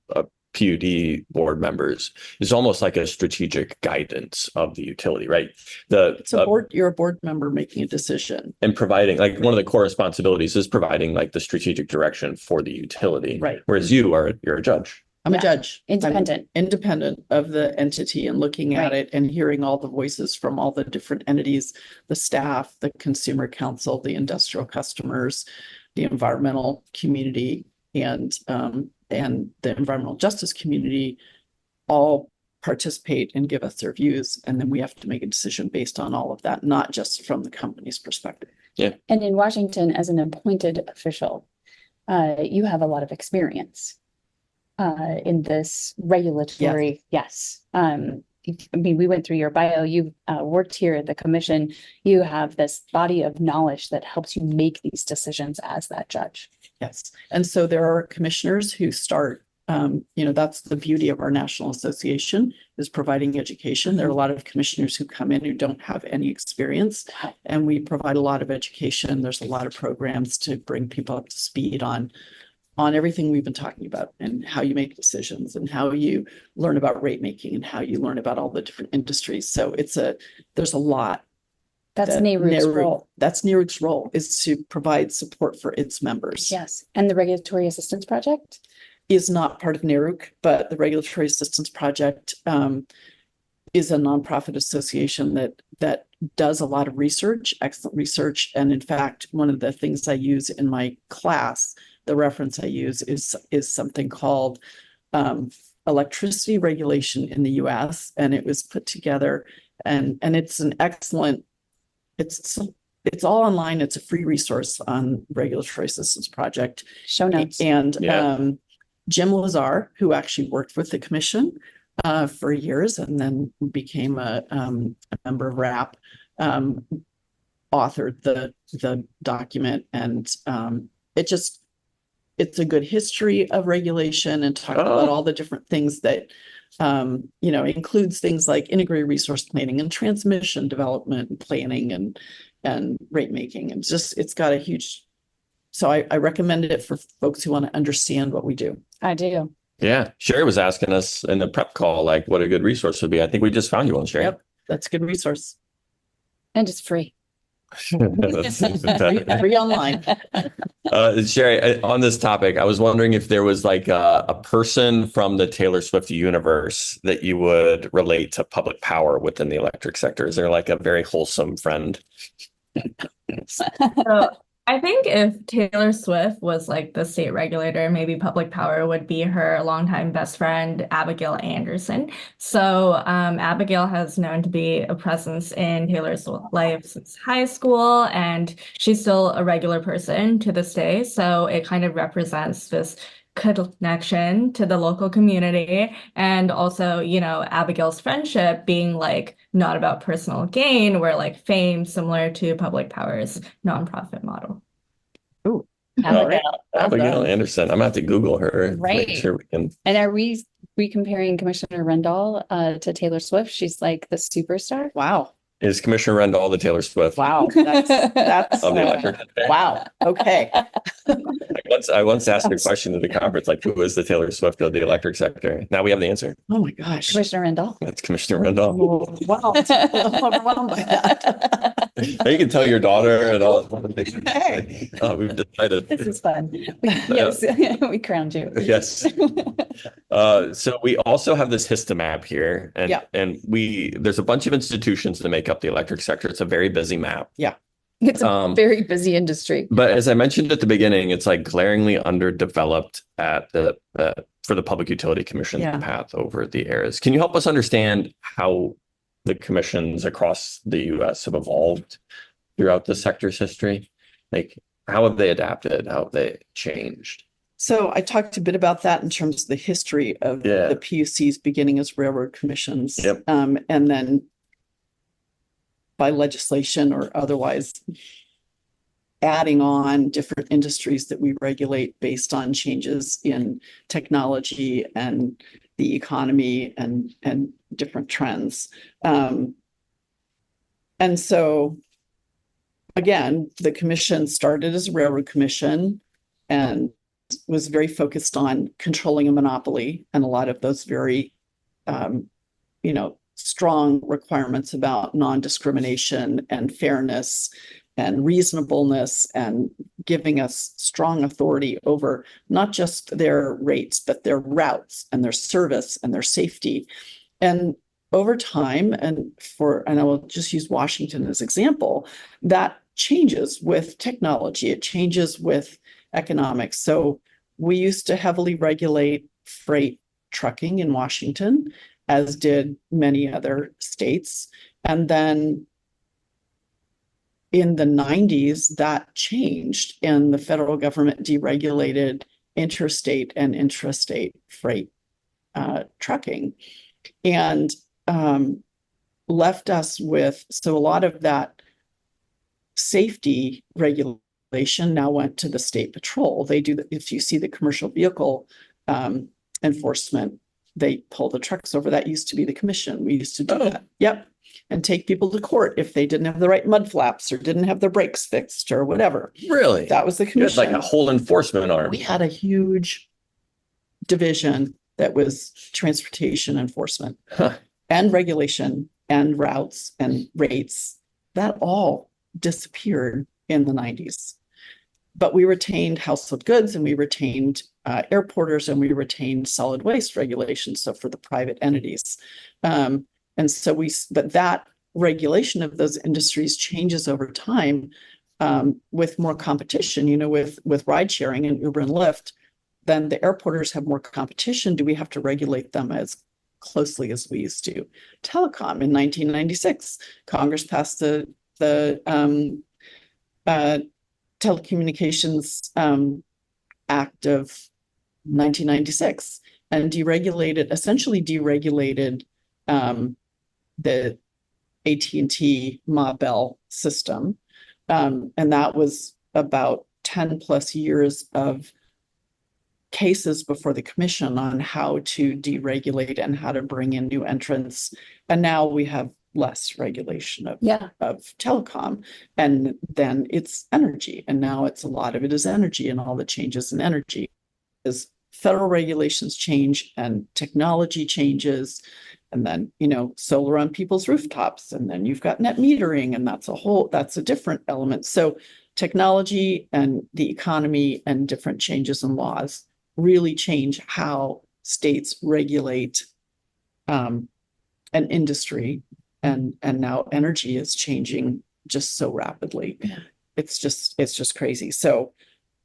PUD board members is almost like a strategic guidance of the utility, right? It's a board, you're a board member making a decision. And providing, like, one of the core responsibilities is providing like the strategic direction for the utility. Right. Whereas you're a judge. I'm Yeah. a judge. Independent. I'm independent of the entity and looking at Right. it and hearing all the voices from all the different entities, the staff, the consumer council, the industrial customers, the environmental community, and the environmental justice community all participate and give us their views. And then we have to make a decision based on all of that, not just from the company's perspective. And in Washington, as an appointed official, you have a lot of experience in this regulatory. Yes. I mean, we went through your bio. You've worked here at the commission. You have this body of knowledge that helps you make these decisions as that judge. Yes. And so there are commissioners who start, that's the beauty of our national association, is providing education. There are a lot of commissioners who come in who don't have any experience, and we provide a lot of education. There's a lot of programs to bring people up to speed on everything we've been talking about, and how you make decisions, and how you learn about rate making, and how you learn about all the different industries. So there's a lot. That's NARUC's role. That's NARUC's role, is to provide support for its members. Yes. And the Regulatory Assistance Project? Is not part of NARUC, but the Regulatory Assistance Project is a nonprofit association that does a lot of research, excellent research. And in fact, one of the things I use in my class, the reference I use is something called electricity regulation in the US. And it was put together, and it's an excellent, it's all online. It's a free resource on Regulatory Assistance Project. Show notes. And Yeah. Jim Lazar, who actually worked with the commission for years and then became a member of RAP, authored the document, and it's a good history of regulation, and talk about all the different things that includes things like integrated resource planning and transmission development and planning and rate making. And it's got a huge. So I recommended it for folks who want to understand what we do. I do. Yeah. Sherry was asking us in the prep call, like, what a good resource would be. I think we just found you one, Sherry. Yep, that's a good resource. And it's free. Free online. Sherry, on this topic, I was wondering if there was like a person from the Taylor Swift universe that you would relate to public power within the electric sector. Is there like a very wholesome friend? So I think if Taylor Swift was like the state regulator, maybe public power would be her longtime best friend, Abigail Anderson. So Abigail has known to be a presence in Taylor's life since high school, and she's still a regular person to this day. So it kind of represents this connection to the local community, and also, Abigail's friendship being like not about personal gain, where like fame, similar to public power's nonprofit model. Ooh, Abigail Anderson. I'm gonna have to Google her. Right. Make sure we can. And are we comparing Commissioner Rendahl to Taylor Swift? She's like the superstar. wow. Is Commissioner Rendahl the Taylor Swift Wow. That's of the electric? wow. Okay. I once asked a question at the conference, like, who is the Taylor Swift of the electric sector? Now we have the answer. Oh my gosh. Commissioner Rendahl. That's Commissioner Rendahl. Oh, wow. I'm overwhelmed by that. Now you can tell your daughter and all. Hey. Oh, we've decided. This is fun. Yes, we crowned you. Yes. So we also have this histomap here, and Yeah. there's a bunch of institutions that make up the electric sector. It's a very busy map. Yeah. It's a very busy industry. But as I mentioned at the beginning, it's like glaringly underdeveloped at for the Public Utility Commission Yeah. path over the eras. Can you help us understand how the commissions across the US have evolved throughout the sector's history? Like, how have they adapted? How have they changed? So I talked a bit about that in terms of the history of the PUCs beginning as railroad commissions. Yep. And then by legislation or otherwise adding on different industries that we regulate based on changes in technology and the economy and different trends. And so again, the commission started as a railroad commission, and was very focused on controlling a monopoly and a lot of those very, strong requirements about non-discrimination and fairness and reasonableness, and giving us strong authority over not just their rates, but their routes and their service and their safety. And over time, and I will just use Washington as example, that changes with technology, it changes with economics. So we used to heavily regulate freight trucking in Washington, as did many other states. And then in the 90s, that changed, and the federal government deregulated interstate and intrastate freight trucking, and left us with, so a lot of that safety regulation now went to the state patrol. They do, if you see the commercial vehicle enforcement, they pull the trucks over. That used to be the commission. We used to do that. Yep. And take people to court if they didn't have the right mud flaps or didn't have their brakes fixed or whatever. Really? That was the You had commission. like a whole enforcement arm. We had a huge division that was transportation enforcement and regulation and routes and rates. That all disappeared in the 90s. But we retained household goods, and we retained airporters, and we retained solid waste regulations. So for the private entities. And so but that regulation of those industries changes over time with more competition, with ride sharing and Uber and Lyft. Then the airporters have more competition. Do we have to regulate them as closely as we used to? Telecom in 1996, Congress passed the Telecommunications Act of 1996 and essentially deregulated the AT&T Ma Bell system. And that was about 10 plus years of cases before the commission on how to deregulate and how to bring in new entrants. And now we have less regulation of telecom, and then it's energy. And now a lot of it is energy, and all the changes in energy is federal regulations change and technology changes. And then, solar on people's rooftops, and then you've got net metering, and that's a different element. So technology and the economy and different changes in laws really change how states regulate an industry. And now energy is changing just so rapidly. Yeah. It's just crazy. So,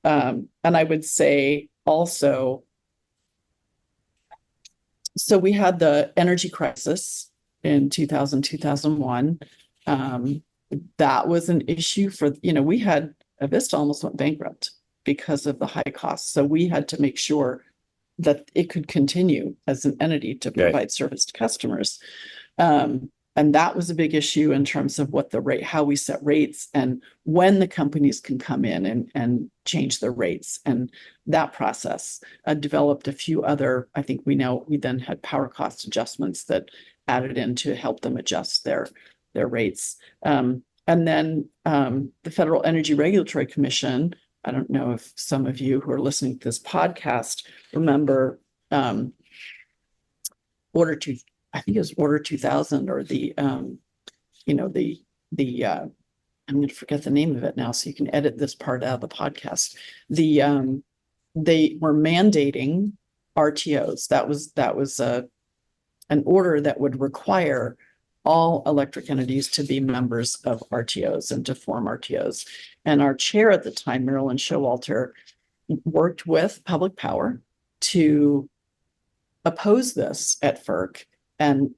and I would say also, so we had the energy crisis in 2000, 2001. That was an issue for, we had, Avista almost went bankrupt because of the high costs. So we had to make sure that it could continue as an entity to provide service to customers. And that was a big issue in terms of how we set rates and when the companies can come in and change their rates. And that process developed a few other, I think we then had power cost adjustments that added in to help them adjust their rates. And then the Federal Energy Regulatory Commission, I don't know if some of you who are listening to this podcast remember I think it was Order 2000, or I'm going to forget the name of it now, so you can edit this part out of the podcast. They were mandating RTOs. That was an order that would require all electric entities to be members of RTOs and to form RTOs. And our chair at the time, Marilyn Showalter, worked with Public Power to oppose this at FERC and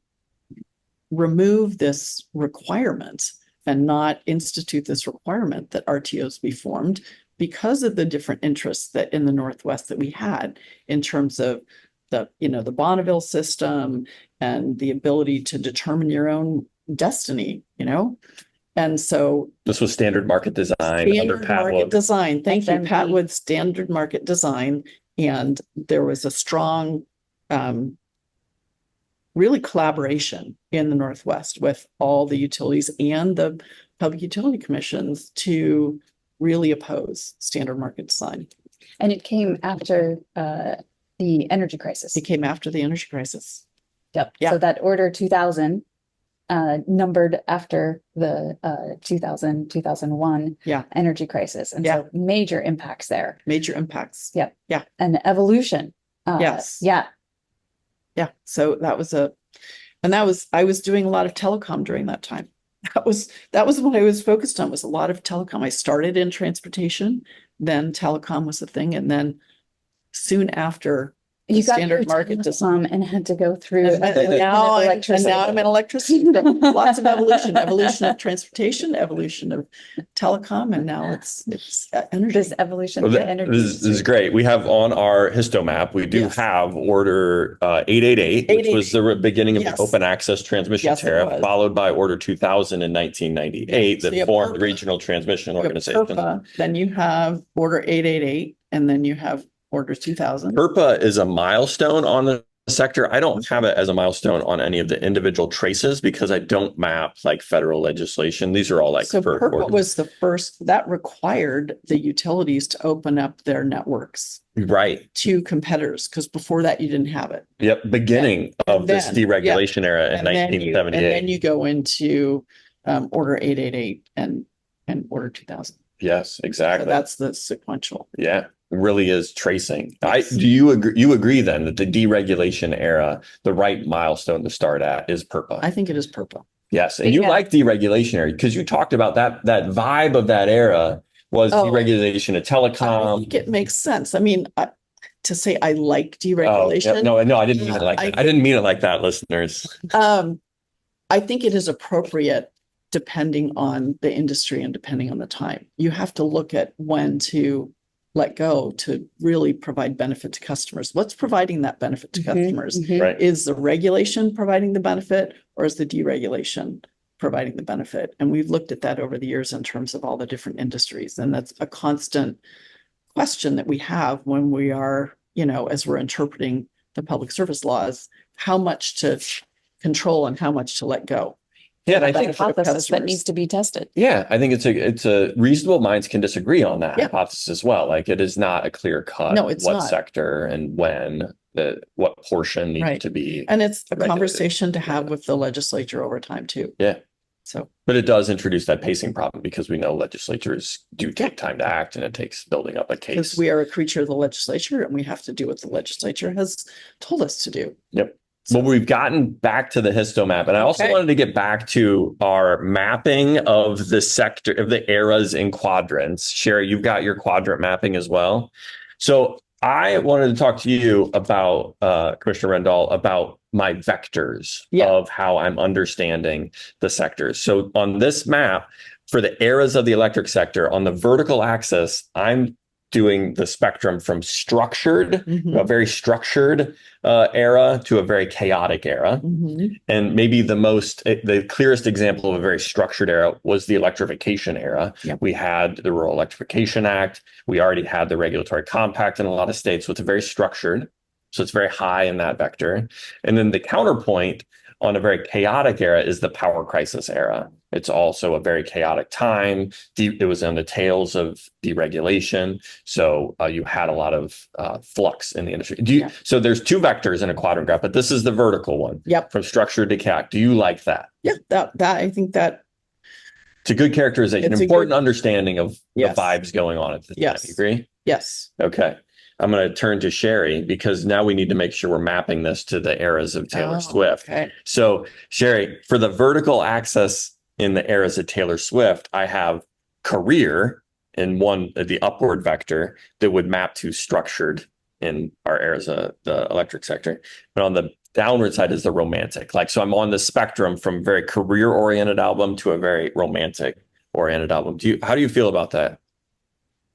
remove this requirement and not institute this requirement that RTOs be formed, because of the different interests that in the Northwest that we had in terms of the Bonneville system and the ability to determine your own destiny, And so this was standard market design. Standard market design. Thank you, Pat Wood, standard market design. And there was a strong really collaboration in the Northwest with all the utilities and the public utility commissions to really oppose standard market design. And it came after the energy crisis. It came after the energy crisis. Yep. Yeah. So that Order 2000 numbered after the 2001 Yeah. energy crisis. And so major impacts there. Major impacts. Yep. Yeah. And evolution. Yes. Yeah. Yeah. So I was doing a lot of telecom during that time. That was what I was focused on, was a lot of telecom. I started in transportation, then telecom was the thing. And then soon after, You got standard through market design. telecom and had to go through And now I'm in electricity. Lots of evolution of transportation, evolution of telecom, and now it's energy. This evolution Well, of energy. this is great. We have on our histomap, we do Yes. have Order 888, which was the beginning of Yes. the open access transmission Yes, it tariff, was. followed by Order 2000 in 1998 So you that have formed PURPA. regional transmission You have organizations. PURPA, then you have Order 888, and then you have Order 2000. PURPA is a milestone on the sector. I don't have it as a milestone on any of the individual traces because I don't map like federal legislation. These are all like So for PURPA was the first that required the utilities to open up their networks right. to competitors, because before that you didn't have it. Yep. Beginning of this then- deregulation era in And then 1978. you go into Order 888 and Order 2000. Yes, So exactly. that's the sequential. Yeah, it really is tracing. Yes. Do you agree? You agree then that the deregulation era, the right milestone to start at is PURPA? I think it is PURPA. Yes, and you Yeah. like deregulation era because you talked about that vibe of that era was Oh. deregulation of I telecom. think it makes sense. I mean, to say I like Oh, deregulation. yeah, no, I didn't mean it like that. I didn't mean it like that, listeners. I think it is appropriate depending on the industry and depending on the time. You have to look at when to let go to really provide benefit to customers. What's providing that benefit to customers? Right. Is the regulation providing the benefit, or is the deregulation providing the benefit? And we've looked at that over the years in terms of all the different industries. And that's a constant question that we have when we are, as we're interpreting the public service laws, how much to control and how much to let go. Yeah, and I That think Hypothesis that customers. needs to be tested. yeah, I think it's a reasonable minds can disagree on that Yeah. hypothesis as well. Like it is not a clear cut No, it's what not. sector and when what portion needs Right. to be. And it's a regulated. conversation to have with the legislature over time too. Yeah. So, But it does introduce that pacing problem because we know legislatures do take time to act and it takes building up a because case. we are a creature of the legislature and we have to do what the legislature has told us to do. Yep. Well, we've gotten back to the histomap, and I also Okay. wanted to get back to our mapping of the sector of the eras in quadrants. Sherry, you've got your quadrant mapping as well. So I wanted to talk to you about, Commissioner Rendahl, about my vectors Yeah. of how I'm understanding the sectors. So on this map, for the eras of the electric sector, on the vertical axis, I'm doing the spectrum from structured, a very structured era to a very chaotic era. Mhm. And maybe the clearest example of a very structured era was the electrification era. Yep. We had the Rural Electrification Act. We already had the regulatory compact in a lot of states. So it's very structured. So it's very high in that vector. And then the counterpoint on a very chaotic era is the power crisis era. It's also a very chaotic time. It was on the tails of deregulation. So you had a lot of flux in the industry. So there's two vectors in a quadrant graph, but this is the vertical one. Yep. From structure to chaotic. Do you like that? Yeah, that I think that It's a good characterization, It's a important good- understanding of Yes. the vibes going on at the time. Yes. You agree? yes. Okay. I'm going to turn to Sherry because now we need to make sure we're mapping this to the eras of Taylor Oh, Swift. Okay. So, Sherry, for the vertical axis in the eras of Taylor Swift, I have career in the upward vector that would map to structured in our eras of the electric sector. But on the downward side is the romantic. So I'm on the spectrum from very career oriented album to a very romantic oriented album. How do you feel about that?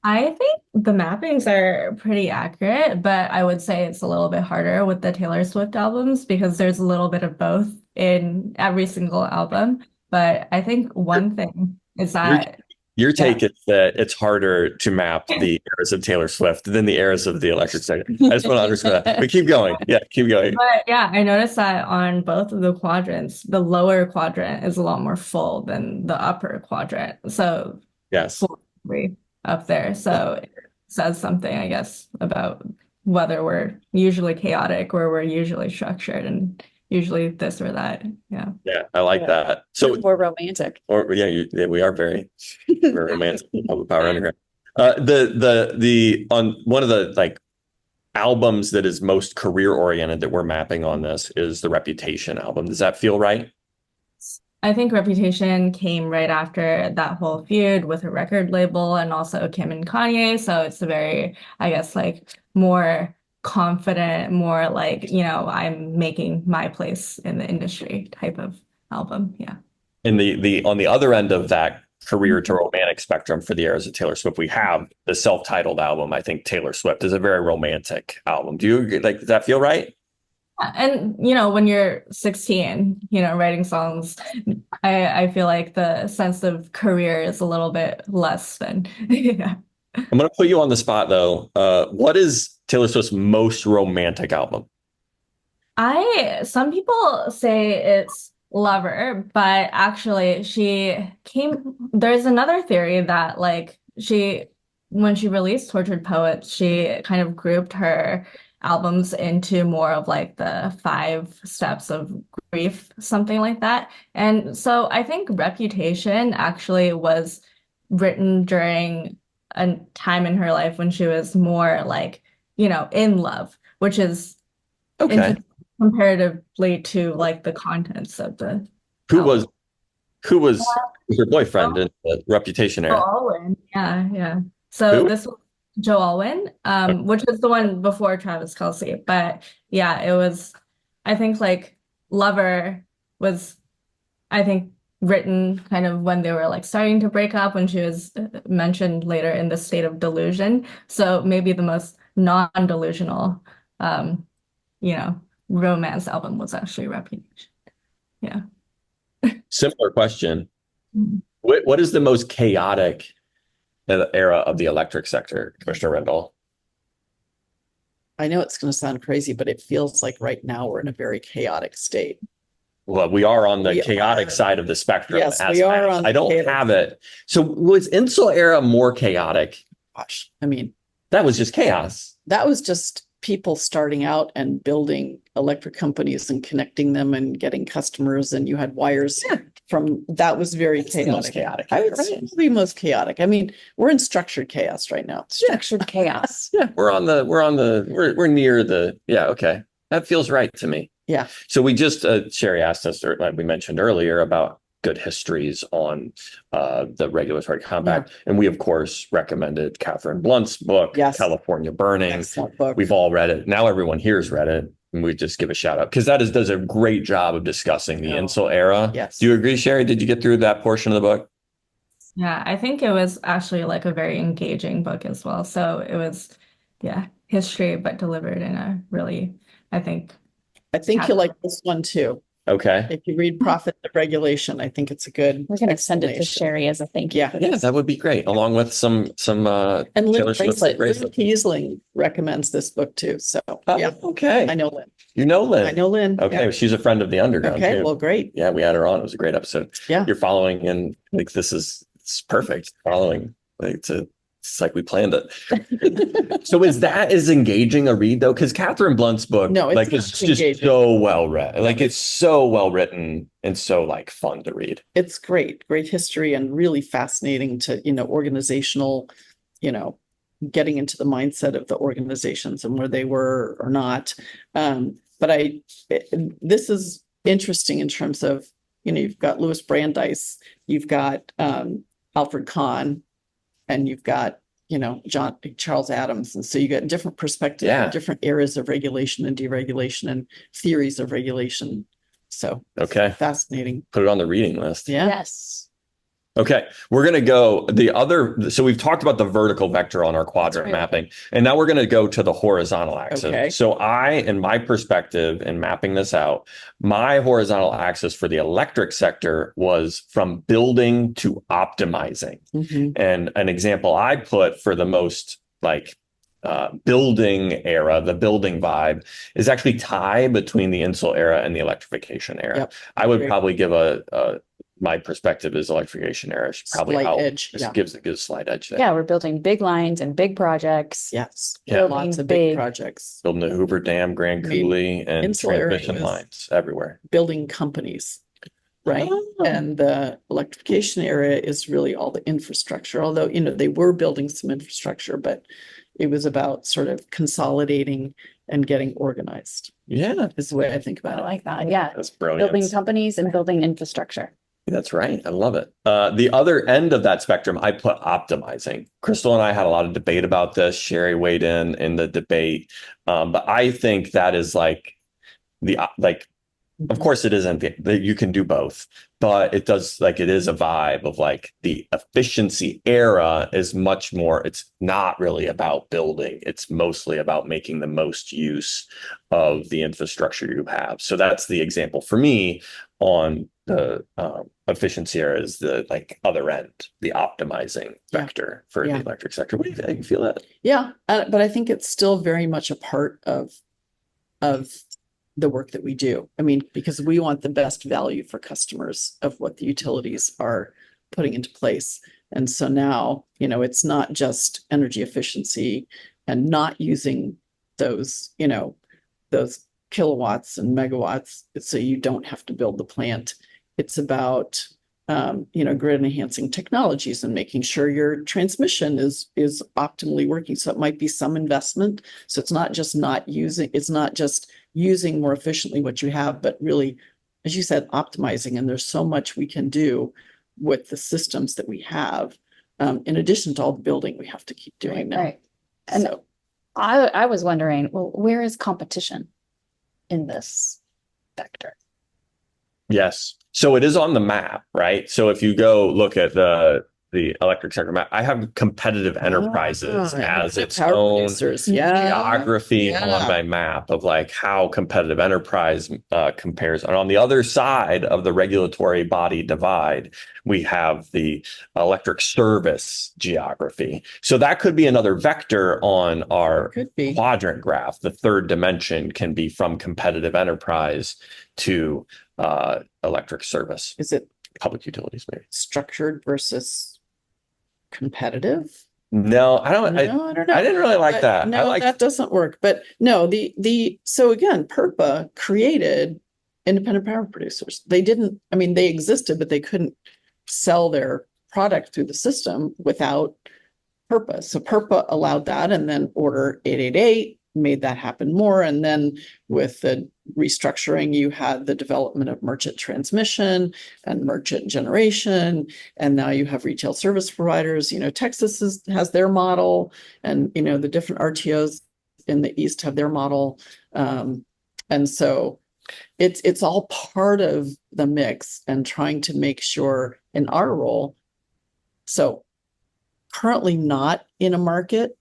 I think the mappings are pretty accurate, but I would say it's a little bit harder with the Taylor Swift albums because there's a little bit of both in every single album. But I think one thing is that Your take is that it's harder to map the eras of Taylor Swift than the eras of the electric sector. I just want to understand that. But keep going. Yeah, keep going. But yeah, I noticed that on both of the quadrants, the lower quadrant is a lot more full than the upper quadrant. So Yes. full up there. So says something, I guess, about whether we're usually chaotic or we're usually structured and usually this or that. Yeah. Yeah, I like Yeah. that. So, More romantic. or yeah, yeah, we are very romantic public power underground. The on one of the like albums that is most career oriented that we're mapping on this is the Reputation album. Does that feel right? I think Reputation came right after that whole feud with a record label and also Kim and Kanye. So it's a very, I guess, like more confident, more like, I'm making my place in the industry type of album. Yeah. And the on the other end of that career to romantic spectrum for the eras of Taylor Swift, we have the self-titled album. I think Taylor Swift is a very romantic album. Do you agree? Like, does that feel right? And when you're 16, writing songs, I feel like the sense of career is a little bit less than yeah. I'm going to put you on the spot though. What is Taylor Swift's most romantic album? Some people say it's Lover, but actually there's another theory that like when she released Tortured Poets, she kind of grouped her albums into more of like the 5 steps of grief, something like that. And so I think Reputation actually was written during a time in her life when she was more like, in love, which is Okay. comparatively to like the contents of the Who album. was your boyfriend in the Reputation Joe era? Alwyn. Yeah. So Who? this was Joe Alwyn, which was the one before Travis Kelce. But yeah, it was, I think like Lover was, I think, written kind of when they were like starting to break up, when she was mentioned later in the state of delusion. So maybe the most non-delusional, romance album was actually Reputation. Yeah. Similar question. What is the most chaotic era of the electric sector, Commissioner Rendahl? I know it's going to sound crazy, but it feels like right now we're in a very chaotic state. Well, we are on the We chaotic are. side of the spectrum. Yes, we are on I don't chaotic. have it. So was Insel era more chaotic? Gosh, I mean, That was just chaos. that was just people starting out and building electric companies and connecting them and getting customers, and you had wires that was very It's the most chaotic. chaotic. I would It's say. the most chaotic. I mean, we're in structured chaos right now. Structured chaos. Yeah, we're near the, yeah, okay. That feels right to me. Yeah. So we just, Sherry asked us, or like we mentioned earlier, about good histories on the regulatory compact. And we, of course, recommended Catherine Blunt's book, Yes. California Burning. Excellent book. We've all read it. Now everyone here's read it. And we just give a shout out because does a great job of discussing the Oh, Insel era. yes. Do you agree, Sherry? Did you get through that portion of the book? Yeah, I think it was actually like a very engaging book as well. So it was, yeah, history, but delivered in a really, I think. I think you'll like this one too. Okay. If you read Profit of Regulation, I think it's a good. We're going to send it to explanation. Sherry as a thank you. Yeah. for Yeah, this. that would be great. Along with some And Taylor Lynn Swift Lynn bracelet. Kiesling recommends this book too. So yeah, Okay. I know Lynn. You know Lynn. I know Lynn. Okay, Yeah. she's a friend of the underground Okay, too. well, great. Yeah, we had her on. It was a great episode. Yeah. You're following, and like it's perfect. Following, like it's like we planned it. So is that as engaging a read though? Because Catherine Blunt's book, No, it's like not it's just engaging. so well read. Like it's so well written and so like fun to read. It's great history and really fascinating to, organizational, getting into the mindset of the organizations and where they were or not. But this is interesting in terms of, you've got Louis Brandeis, you've got Alfred Kahn, and you've got, Charles Adams. And so you got different perspectives, Yeah. different areas of regulation and deregulation and theories of regulation. So Okay, fascinating. put it on the reading list. Yeah. Yes. Okay, we're going to go so we've talked about the vertical vector on our quadrant right. mapping, and now we're going to go to the horizontal axis. Okay. So in my perspective in mapping this out, my horizontal axis for the electric sector was from building to optimizing. Mhm. And an example I put for the most building era, the building vibe, is actually tie between the Insel era and the electrification era. Yep. I would Great. probably give a my perspective is electrification era should probably Slight out. edge, This yeah. gives a good slight edge there. Yeah, we're building big lines and big projects. Yes. Yeah. Lots of Building big big- projects, Building the Hoover Dam, Grand I mean, Coulee, and insular transmission was- lines everywhere. building companies. Right. Oh. And the electrification area is really all the infrastructure, although, they were building some infrastructure, but it was about sort of consolidating and getting organized, Yeah, is the way I think I about it. like that. Yeah. that's Building brilliant. companies and building infrastructure. That's right. I love it. The other end of that spectrum, I put optimizing. Crystal and I had a lot of debate about this. Sherry weighed in the debate. But I think that is like of course it isn't, you can do both, but it is a vibe of like the efficiency era is much more, it's not really about building. It's mostly about making the most use of the infrastructure you have. So that's the example for me on the efficiency era is the other end, the optimizing vector for Yeah. the electric sector. What do you think? You feel that? Yeah, but I think it's still very much a part of the work that we do. I mean, because we want the best value for customers of what the utilities are putting into place. And so now, it's not just energy efficiency and not using those kilowatts and megawatts, so you don't have to build the plant. It's about grid enhancing technologies and making sure your transmission is optimally working. So it might be some investment. So it's not just using more efficiently what you have, but really, as you said, optimizing. And there's so much we can do with the systems that we have, in addition to all the building we have to keep doing now. Right. And So, I was wondering, well, where is competition in this vector? Yes. So it is on the map, right? So if you go look at the electric sector map, I have competitive enterprises as its power own producers, yeah. geography Yeah. on my map of like how competitive enterprise compares. And on the other side of the regulatory body divide, we have the electric service geography. So that could be another vector on our Could be. quadrant graph. The third dimension can be from competitive enterprise to electric service, Is it public utilities, maybe. structured versus competitive? No, I don't. No, I don't know. I didn't really like But that. I No, like that doesn't work. But no, so again, PURPA created independent power producers. They existed, but they couldn't sell their product through the system without PURPA. So PURPA allowed that, and then Order 888 made that happen more. And then with the restructuring, you had the development of merchant transmission and merchant generation. And now you have retail service providers. Texas has their model, and, the different RTOs in the East have their model. And so it's all part of the mix and trying to make sure in our role. So currently not in a market,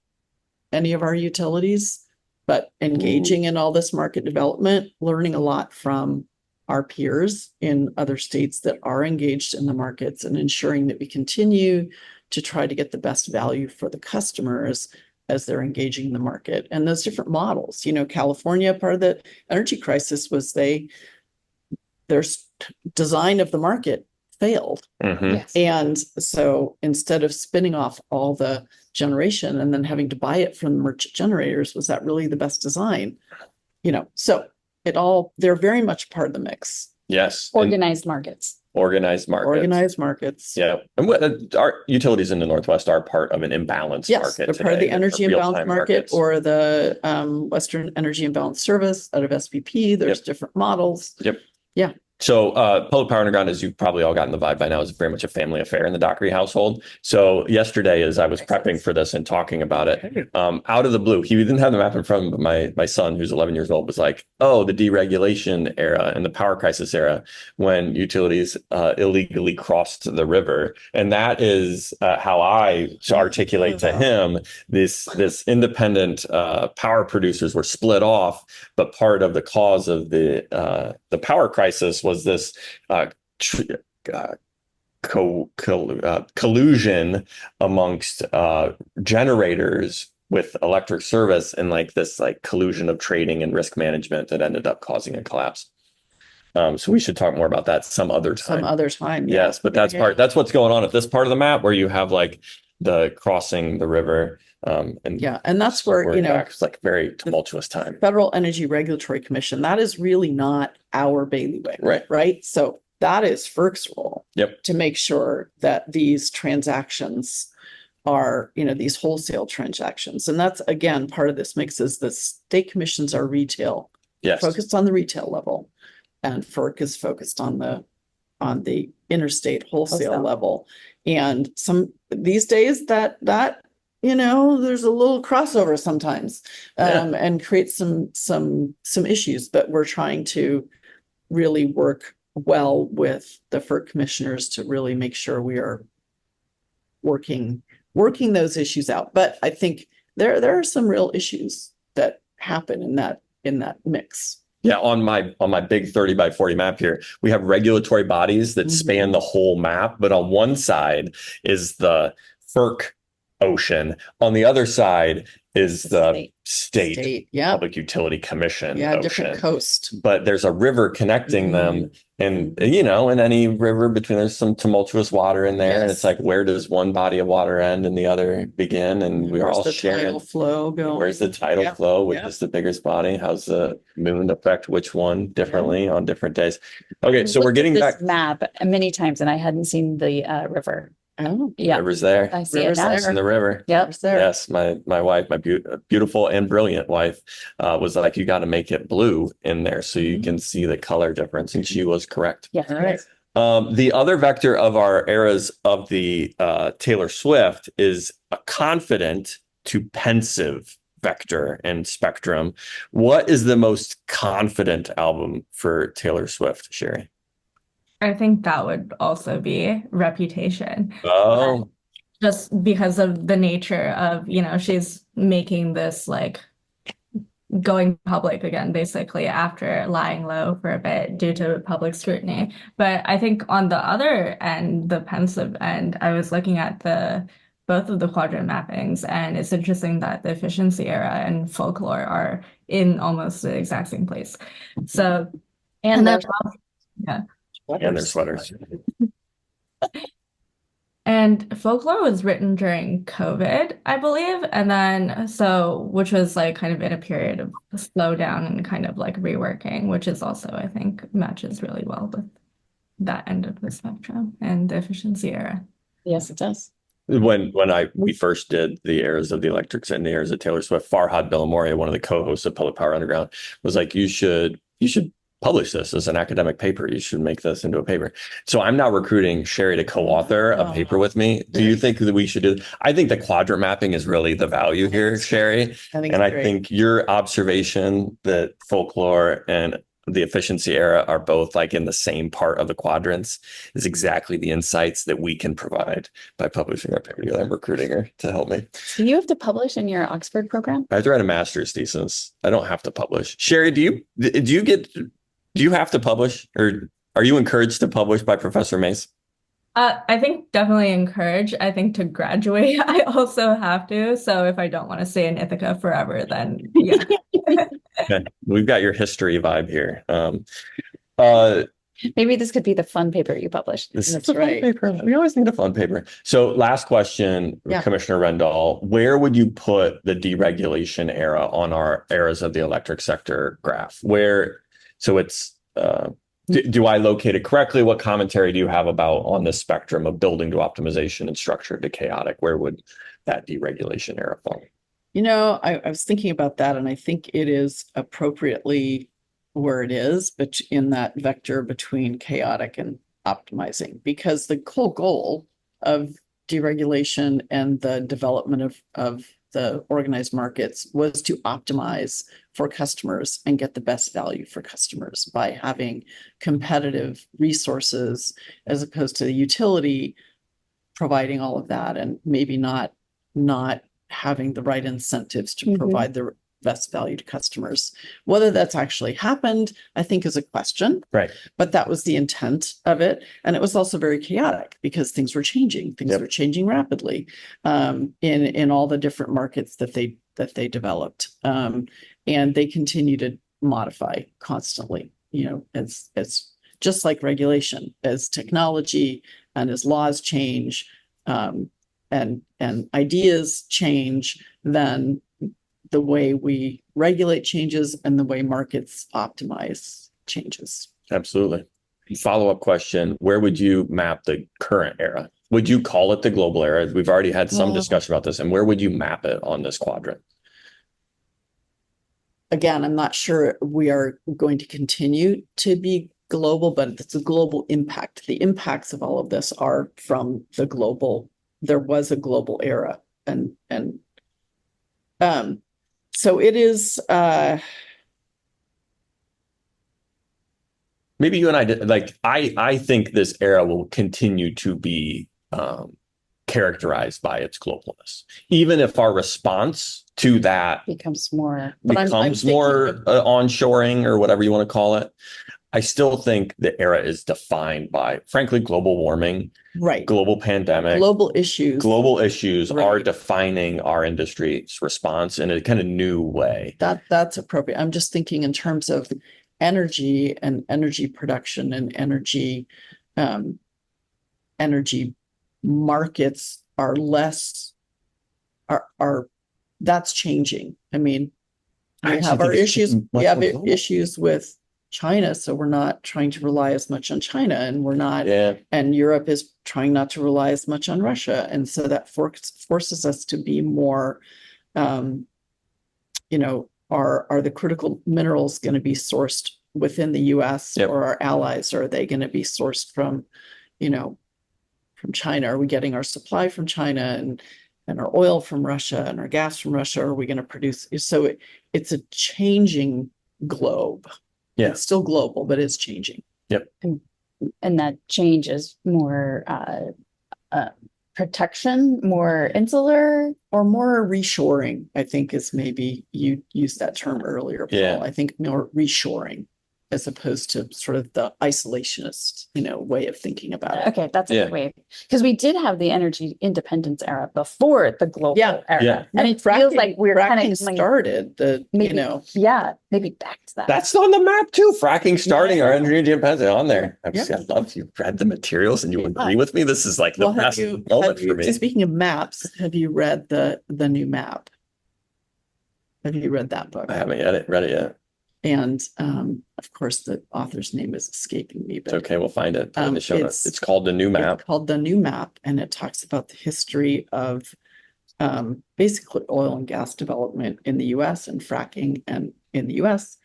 any of our utilities, but engaging in all this market development, learning a lot from our peers in other states that are engaged in the markets, and ensuring that we continue to try to get the best value for the customers as they're engaging in the market. And those different models, California, part of the energy crisis was their design of the market failed. Mhm. Yes. And so instead of spinning off all the generation and then having to buy it from merchant generators, was that really the best design? So they're very much part of the mix. Yes. And Organized markets. organized markets. Organized markets. Yeah. And our utilities in the Northwest are part of an imbalanced Yes, market. they're part of today. the energy They're imbalance real-time market markets. or the Western Energy Imbalance Service out of SPP. There's different models. Yep. Yeah. So public power underground, as you've probably all gotten the vibe by now, is very much a family affair in the Dockery household. So yesterday, as I was prepping for this and talking about it, out of the blue, he didn't have the map in front of him, but my son, who's 11 years old, was like, oh, the deregulation era and the power crisis era when utilities illegally crossed the river. And that is how I articulate to him this independent power producers were split off, but part of the cause of the power crisis was this collusion amongst generators with electric service, and this collusion of trading and risk management that ended up causing a collapse. So we should talk more about that some other time. Some other time. Yes, but that's that's what's going on at this part of the map where you have like the crossing the river. And yeah, and that's where, it's like very tumultuous time. Federal Energy Regulatory Commission, that is really not our bailiwick. Right. So that is FERC's role. Yep. To make sure that these transactions are, these wholesale transactions. And that's, again, part of this mix is the state commissions are retail. Yes. Focused on the retail level. And FERC is focused on the interstate wholesale level. And these days that there's a little crossover sometimes, and creates some issues, but we're trying to really work well with the FERC commissioners to really make sure we are working those issues out. But I think there are some real issues that happen in that mix. Yeah, on my big 30 by 40 map here, we have regulatory bodies that span the whole map, but on one side is the FERC ocean. On the other side is the state Public Utility Commission ocean. Different coast. But there's a river connecting them. And, in any river there's some tumultuous water in there. And it's like, where does one body of water end and the other begin? And we are all sharing. Tidal flow going? Where's the tidal flow? Which is the biggest body? How's the moon affect which one differently on different days? Okay, so we're getting back. Map many times and I hadn't seen the river. Oh, yeah. River's there. I see it now. It's in the river. Yep. Yes, my wife, my beautiful and brilliant wife, was like, you got to make it blue in there so you can see the color difference, and she was correct. Yeah. all right. The other vector of our eras of the Taylor Swift is a confident to pensive vector and spectrum. What is the most confident album for Taylor Swift, Sherry? I think that would also be Reputation. Oh, Just because of the nature of, she's making this like going public again, basically after lying low for a bit due to public scrutiny. But I think on the other end, the pensive end, I was looking at both of the quadrant mappings, and it's interesting that the efficiency era and folklore are in almost the exact same place. So, and their sweaters. And folklore was written during COVID, I believe. And then, which was like kind of in a period of slowdown and kind of like reworking, which is also, I think, matches really well with that end of the spectrum and the efficiency era. Yes, it does. When we first did the eras of the Electrics and the eras of Taylor Swift, Farhad Billamoria, one of the co-hosts of Public Power Underground, was like, you should publish this as an academic paper. You should make this into a paper. So I'm now recruiting Sherry to co-author a paper with me. Do you think that we should do? I think the quadrant mapping is really the value here, Sherry. I think your observation that folklore and the efficiency era are both like in the same part of the quadrants is exactly the insights that we can provide by publishing our paper together. I'm recruiting her to help me. Do you have to publish in your Oxford program? I have to write a master's thesis. I don't have to publish. Sherry, do you have to publish, or are you encouraged to publish by Professor Mace? I think definitely encourage. I think to graduate, I also have to. So if I don't want to stay in Ithaca forever, then yeah. Okay. We've got your history vibe here. Maybe this could be the fun paper you publish. That's right. Paper. We always need a fun paper. So last question, Commissioner Rendahl, where would you put the deregulation era on our eras of the electric sector graph? So it's, do I locate it correctly? What commentary do you have on this spectrum of building to optimization and structure to chaotic? Where would that deregulation era fall? I was thinking about that, and I think it is appropriately where it is, but in that vector between chaotic and optimizing, because the whole goal of deregulation and the development of the organized markets was to optimize for customers and get the best value for customers by having competitive resources, as opposed to the utility providing all of that and maybe not having the right incentives to provide the best value to customers. Whether that's actually happened, I think, is a question. Right. But that was the intent of it. And it was also very chaotic because things were changing. Things were changing rapidly in all the different markets that they developed. And they continue to modify constantly. as just like regulation, as technology and as laws change, and ideas change, then the way we regulate changes and the way markets optimize changes. Absolutely. Follow-up question, where would you map the current era? Would you call it the global era? We've already had some discussion about this, and where would you map it on this quadrant? Again, I'm not sure we are going to continue to be global, but it's a global impact. The impacts of all of this are from the global. There was a global era, and so it is. Maybe you and I did, like, I think this era will continue to be characterized by its globalness, even if our response to that becomes more onshoring or whatever you want to call it. I still think the era is defined by, frankly, global warming, right, global pandemic, global issues right, are defining our industry's response in a kind of new way. That's appropriate. I'm just thinking in terms of energy and energy production and energy markets are less are that's changing. I mean, we have our issues. We have issues with China, so we're not trying to rely as much on China, and we're not. And Europe is trying not to rely as much on Russia, and so that forces us to be more. Are the critical minerals going to be sourced within the U.S. or our allies, or are they going to be sourced from China? Are we getting our supply from China and our oil from Russia and our gas from Russia? Are we going to produce? So it's a changing globe. Yeah. It's still global, but it's changing. Yep. And that change is more protection, more insular, or more reshoring, I think is maybe you used that term earlier, Paul. Yeah. I think more reshoring as opposed to sort of the isolationist, way of thinking about it. Okay, that's a good way. Because we did have the energy independence era before the global era. Yeah. And it feels like we're kind of started maybe back to that. That's on the map too. Fracking starting our energy independence on there. I love you read the materials and you agree with me. This is like the best moment for me. Speaking of maps, have you read the new map? Have you read that book? I haven't read it yet. And of course, the author's name is escaping me. But it's okay, we'll find it in the show notes. It's called The New Map. It's called The New Map, and it talks about the history of basically oil and gas development in the U.S. and fracking, and in the U.S.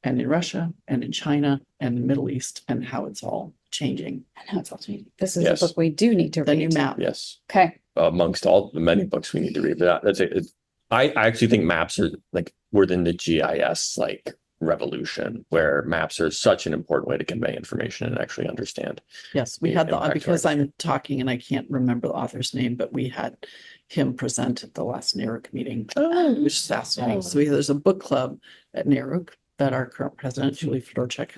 and in Russia and in China and the Middle East, and how it's all changing. This is a book we do need to read. The New Map. Yes. Okay. Amongst all the many books we need to read, but that's it. I actually think maps are like within the GIS revolution, where maps are such an important way to convey information and actually understand. Yes, we had because I'm talking and I can't remember the author's name, but we had him present at the last NARUC meeting, which is fascinating. So there's a book club at NARUC that our current president, Julie Fedorchuk,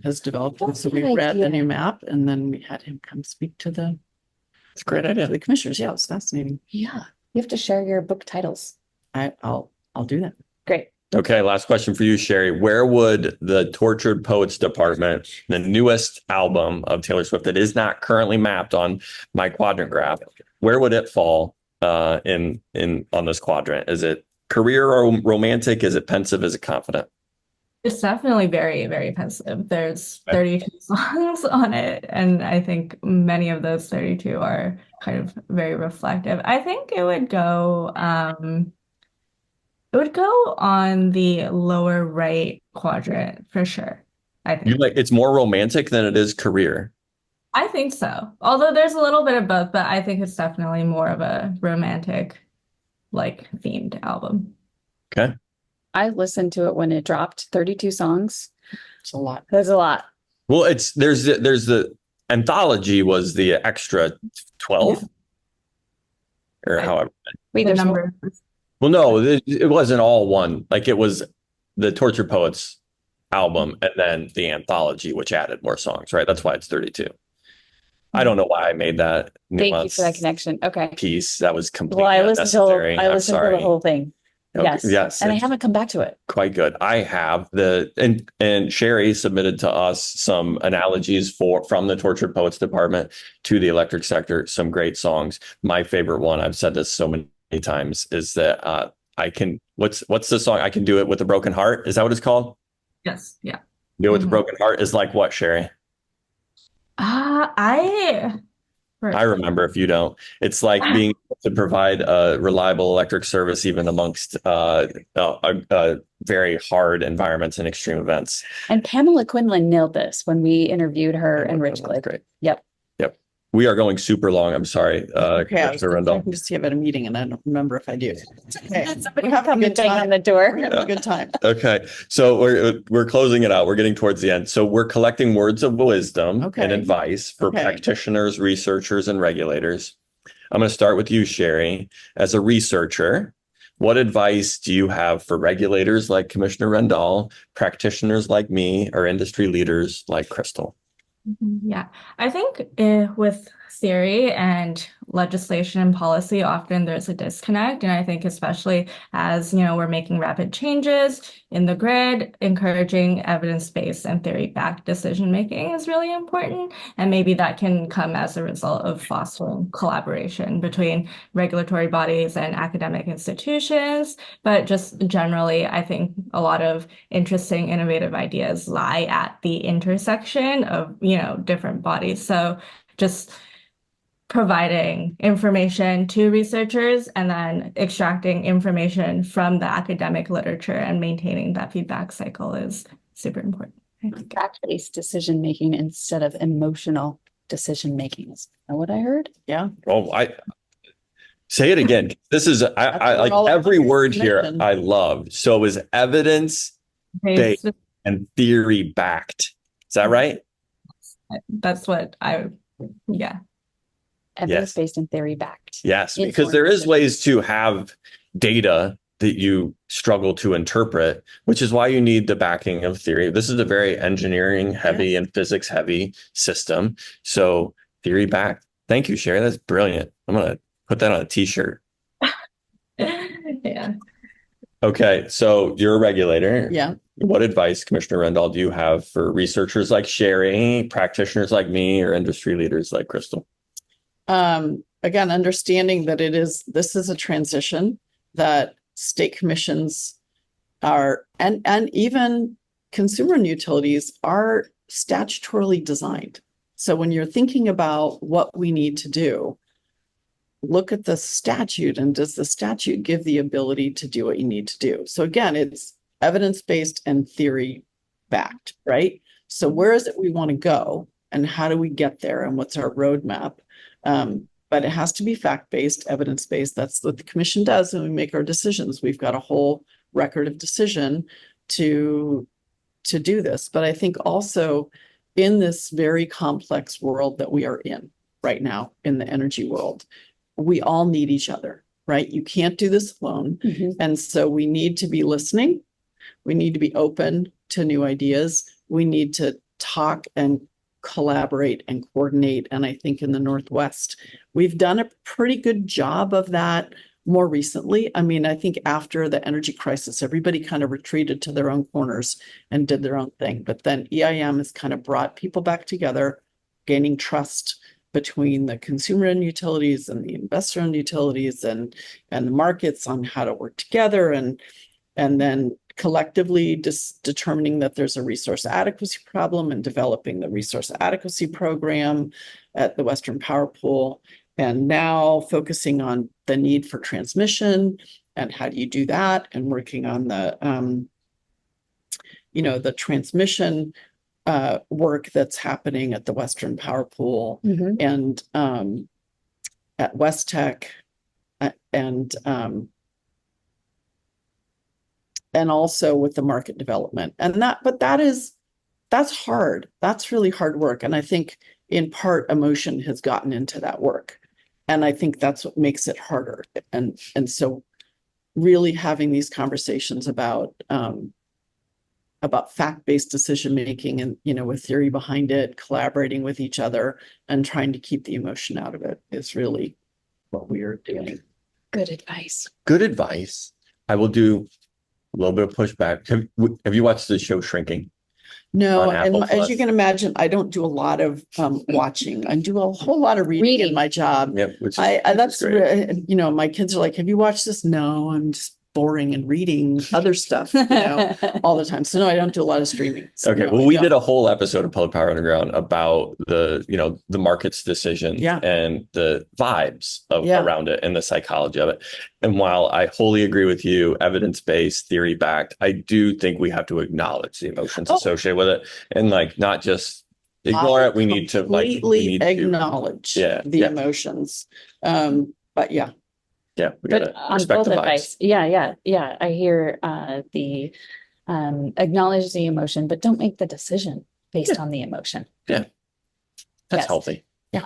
has developed. So we read the new map, and then we had him come speak to the. It's a great idea. The commissioners. Yeah, it was fascinating. Yeah, you have to share your book titles. I'll do that. Great. Okay, last question for you, Sherry. Where would the Tortured Poets Department, the newest album of Taylor Swift that is not currently mapped on my quadrant graph, where would it fall in on this quadrant? Is it career or romantic? Is it pensive? Is it confident? It's definitely very, very pensive. There's 32 songs on it, and I think many of those 32 are kind of very reflective. I think it would go on the lower right quadrant for sure. I think. It's more romantic than it is career. I think so. Although there's a little bit of both, but I think it's definitely more of a romantic, themed album. Okay. I listened to it when it dropped. 32 songs. It's a lot. There's a lot. Well, there's the anthology was the extra 12 or however. Wait, the number. Well, no, it wasn't all one. It was the Tortured Poets album and then the anthology, which added more songs, right? That's why it's 32. I don't know why I made that Thank you for that connection. Okay. Piece. That was completely unnecessary. I listened to the whole thing. Okay, Yes. yes, And I it's haven't come back to it. quite good. I have and Sherry submitted to us some analogies from the Tortured Poets Department to the electric sector. Some great songs. My favorite one, I've said this so many times, is that what's the song? I Can Do It With a Broken Heart. Is that what it's called? Yes. Yeah. Do It With a Mhm. Broken Heart is like what, Sherry? I remember if you don't. It's like being able to provide a reliable electric service even amongst very hard environments and extreme events. And Pamela Quinlan nailed this when we interviewed her in That's Ridgecliff. great. Yep. Yep. We are going super long. I'm sorry, Okay, I was Commissioner Rendahl. checking to see if I had a meeting and I don't remember if I do. Okay, Somebody we're having a come good and bang on time. the door. We're having a good time. Okay, so we're closing it out. We're getting towards the end. So we're collecting words of wisdom Okay. and advice for Okay. practitioners, researchers, and regulators. I'm going to start with you, Sherry. As a researcher, what advice do you have for regulators like Commissioner Rendahl, practitioners like me, or industry leaders like Crystal? Yeah, I think with theory and legislation and policy, often there's a disconnect. And I think especially as, we're making rapid changes in the grid, encouraging evidence-based and theory-backed decision-making is really important. And maybe that can come as a result of fostering collaboration between regulatory bodies and academic institutions. But just generally, I think a lot of interesting, innovative ideas lie at the intersection of, different bodies. So just providing information to researchers and then extracting information from the academic literature and maintaining that feedback cycle is super important. Fact-based decision-making instead of emotional decision-making. Is that what I heard? Yeah. Oh, I say it again. This is I like all every about word here information. I love. So is evidence-based and theory-backed. Is that right? That's what yeah. Evidence-based and theory-backed. Yes, because there is ways to have data that you struggle to interpret, which is why you need the backing of theory. This is a very engineering heavy and physics heavy system. So theory backed. Thank you, Sherry. That's brilliant. I'm going to put that on a t-shirt. Yeah. Okay. So you're a regulator. Yeah. What advice, Commissioner Rendahl, do you have for researchers like Sherry, practitioners like me, or industry leaders like Crystal? Again, understanding that this is a transition, that state commissions are, and even consumer utilities are statutorily designed. So when you're thinking about what we need to do, look at the statute, and does the statute give the ability to do what you need to do? So again, it's evidence-based and theory-backed, right? So where is it we want to go, and how do we get there, and what's our roadmap? But it has to be fact-based, evidence-based. That's what the commission does when we make our decisions. We've got a whole record of decision to do this. But I think also in this very complex world that we are in right now, in the energy world, we all need each other, right? You can't do this alone. And so we need to be listening. We need to be open to new ideas. We need to talk and collaborate and coordinate. And I think in the Northwest, we've done a pretty good job of that more recently. I mean, I think after the energy crisis, everybody kind of retreated to their own corners and did their own thing. But then EIM has kind of brought people back together, gaining trust between the consumer and utilities and the investor and utilities and the markets on how to work together, and then collectively determining that there's a resource adequacy problem and developing the resource adequacy program at the Western Power Pool, and now focusing on the need for transmission and how do you do that, and working on the the transmission work that's happening at the Western Power Pool and at West Tech and also with the market development. And that's hard. That's really hard work. And I think in part emotion has gotten into that work. And I think that's what makes it harder. And so really having these conversations about fact-based decision-making and, with theory behind it, collaborating with each other and trying to keep the emotion out of it is really what we are doing. Good advice. Good advice. I will do a little bit of pushback. Have you watched the show Shrinking? No, On and Apple as you Plus. can imagine, I don't do a lot of watching. I do a whole lot of reading in Reading. my job. Yep, which is, I which is that's great. my kids are like, have you watched this? No, I'm just boring and reading other stuff, all the time. So no, I don't do a lot of streaming. So Okay, no, well, I we don't. did a whole episode of Public Power Underground about the market's decision Yeah. and the vibes Yeah. around it and the psychology of it. And while I wholly agree with you, evidence-based, theory-backed, I do think we have to acknowledge the emotions Oh. associated with it and not just ignore I it. We need to completely acknowledge Yeah, the yeah. emotions. But yeah, we But gotta on respect both the vibes. advice, yeah. I hear the acknowledge the emotion, but don't make the decision based on the emotion. That's Yes. healthy.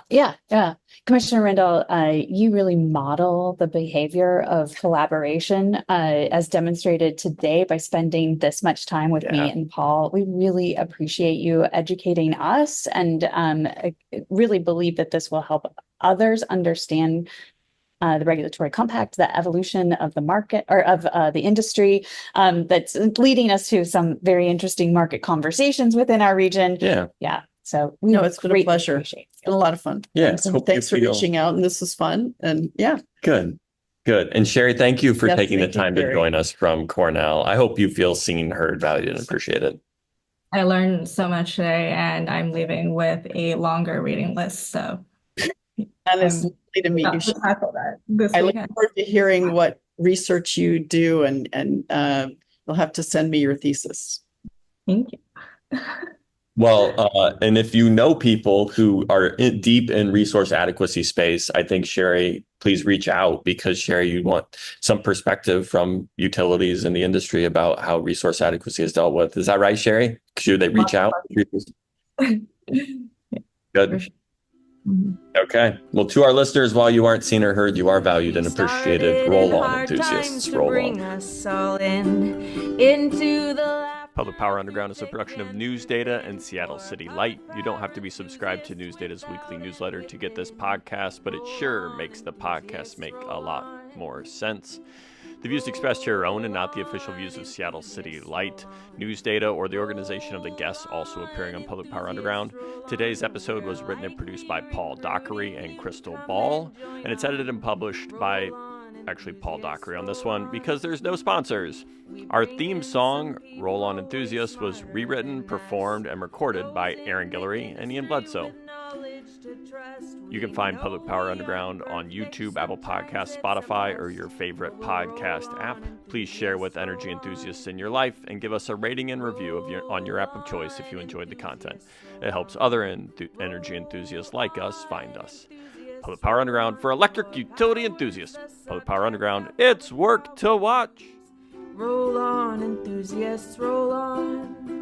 Yeah. Commissioner Rendahl, you really model the behavior of collaboration as demonstrated today by spending this much time with me Yeah. and Paul. We really appreciate you educating us and I really believe that this will help others understand the regulatory compact, the evolution of the market or of the industry that's leading us to some very interesting market conversations within our region. Yeah. So we No, it's been a greatly pleasure. appreciate it's been a lot of fun. Yeah, And so hope you thanks for feel- reaching out, and this was fun. And yeah, Good. And Sherry, thank you for Yes, taking the thank you, time to Gary. join us from Cornell. I hope you feel seen, heard, valued, and appreciated. I learned so much today, and I'm leaving with a longer reading list. So and it's lovely to meet you. not to tackle that this I look weekend. forward to hearing what research you do, and you'll have to send me your thesis. Thank you. Well, and if you know people who are deep in resource adequacy space, I think Sherry, please reach out because Sherry, you want some perspective from utilities in the industry about how resource adequacy is dealt with. Is that right, Sherry? Should they reach out? Good. Mhm. Okay. Well, to our listeners, while you aren't seen or heard, you are valued and appreciated. Roll on, enthusiasts. Roll on. Us all into the Public Power Underground is a production of News Data and Seattle City Light. You don't have to be subscribed to News Data's weekly newsletter to get this podcast, but it sure makes the podcast make a lot more sense. The views expressed here are own and not the official views of Seattle City Light, News Data, or the organization of the guests also appearing on Public Power Underground. Today's episode was written and produced by Paul Dockery and Crystal Ball, and it's edited and published by Paul Dockery on this one because there's no sponsors. Our theme song, Roll On Enthusiasts, was rewritten, performed, and recorded by Aaron Guillory and Ian Bledsoe. You can find Public Power Underground on YouTube, Apple Podcasts, Spotify, or your favorite podcast app. Please share with energy enthusiasts in your life and give us a rating and review on your app of choice if you enjoyed the content. It helps other energy enthusiasts like us find us. Public Power Underground for electric utility enthusiasts. Public Power Underground, it's work to watch. roll on, enthusiasts, roll on.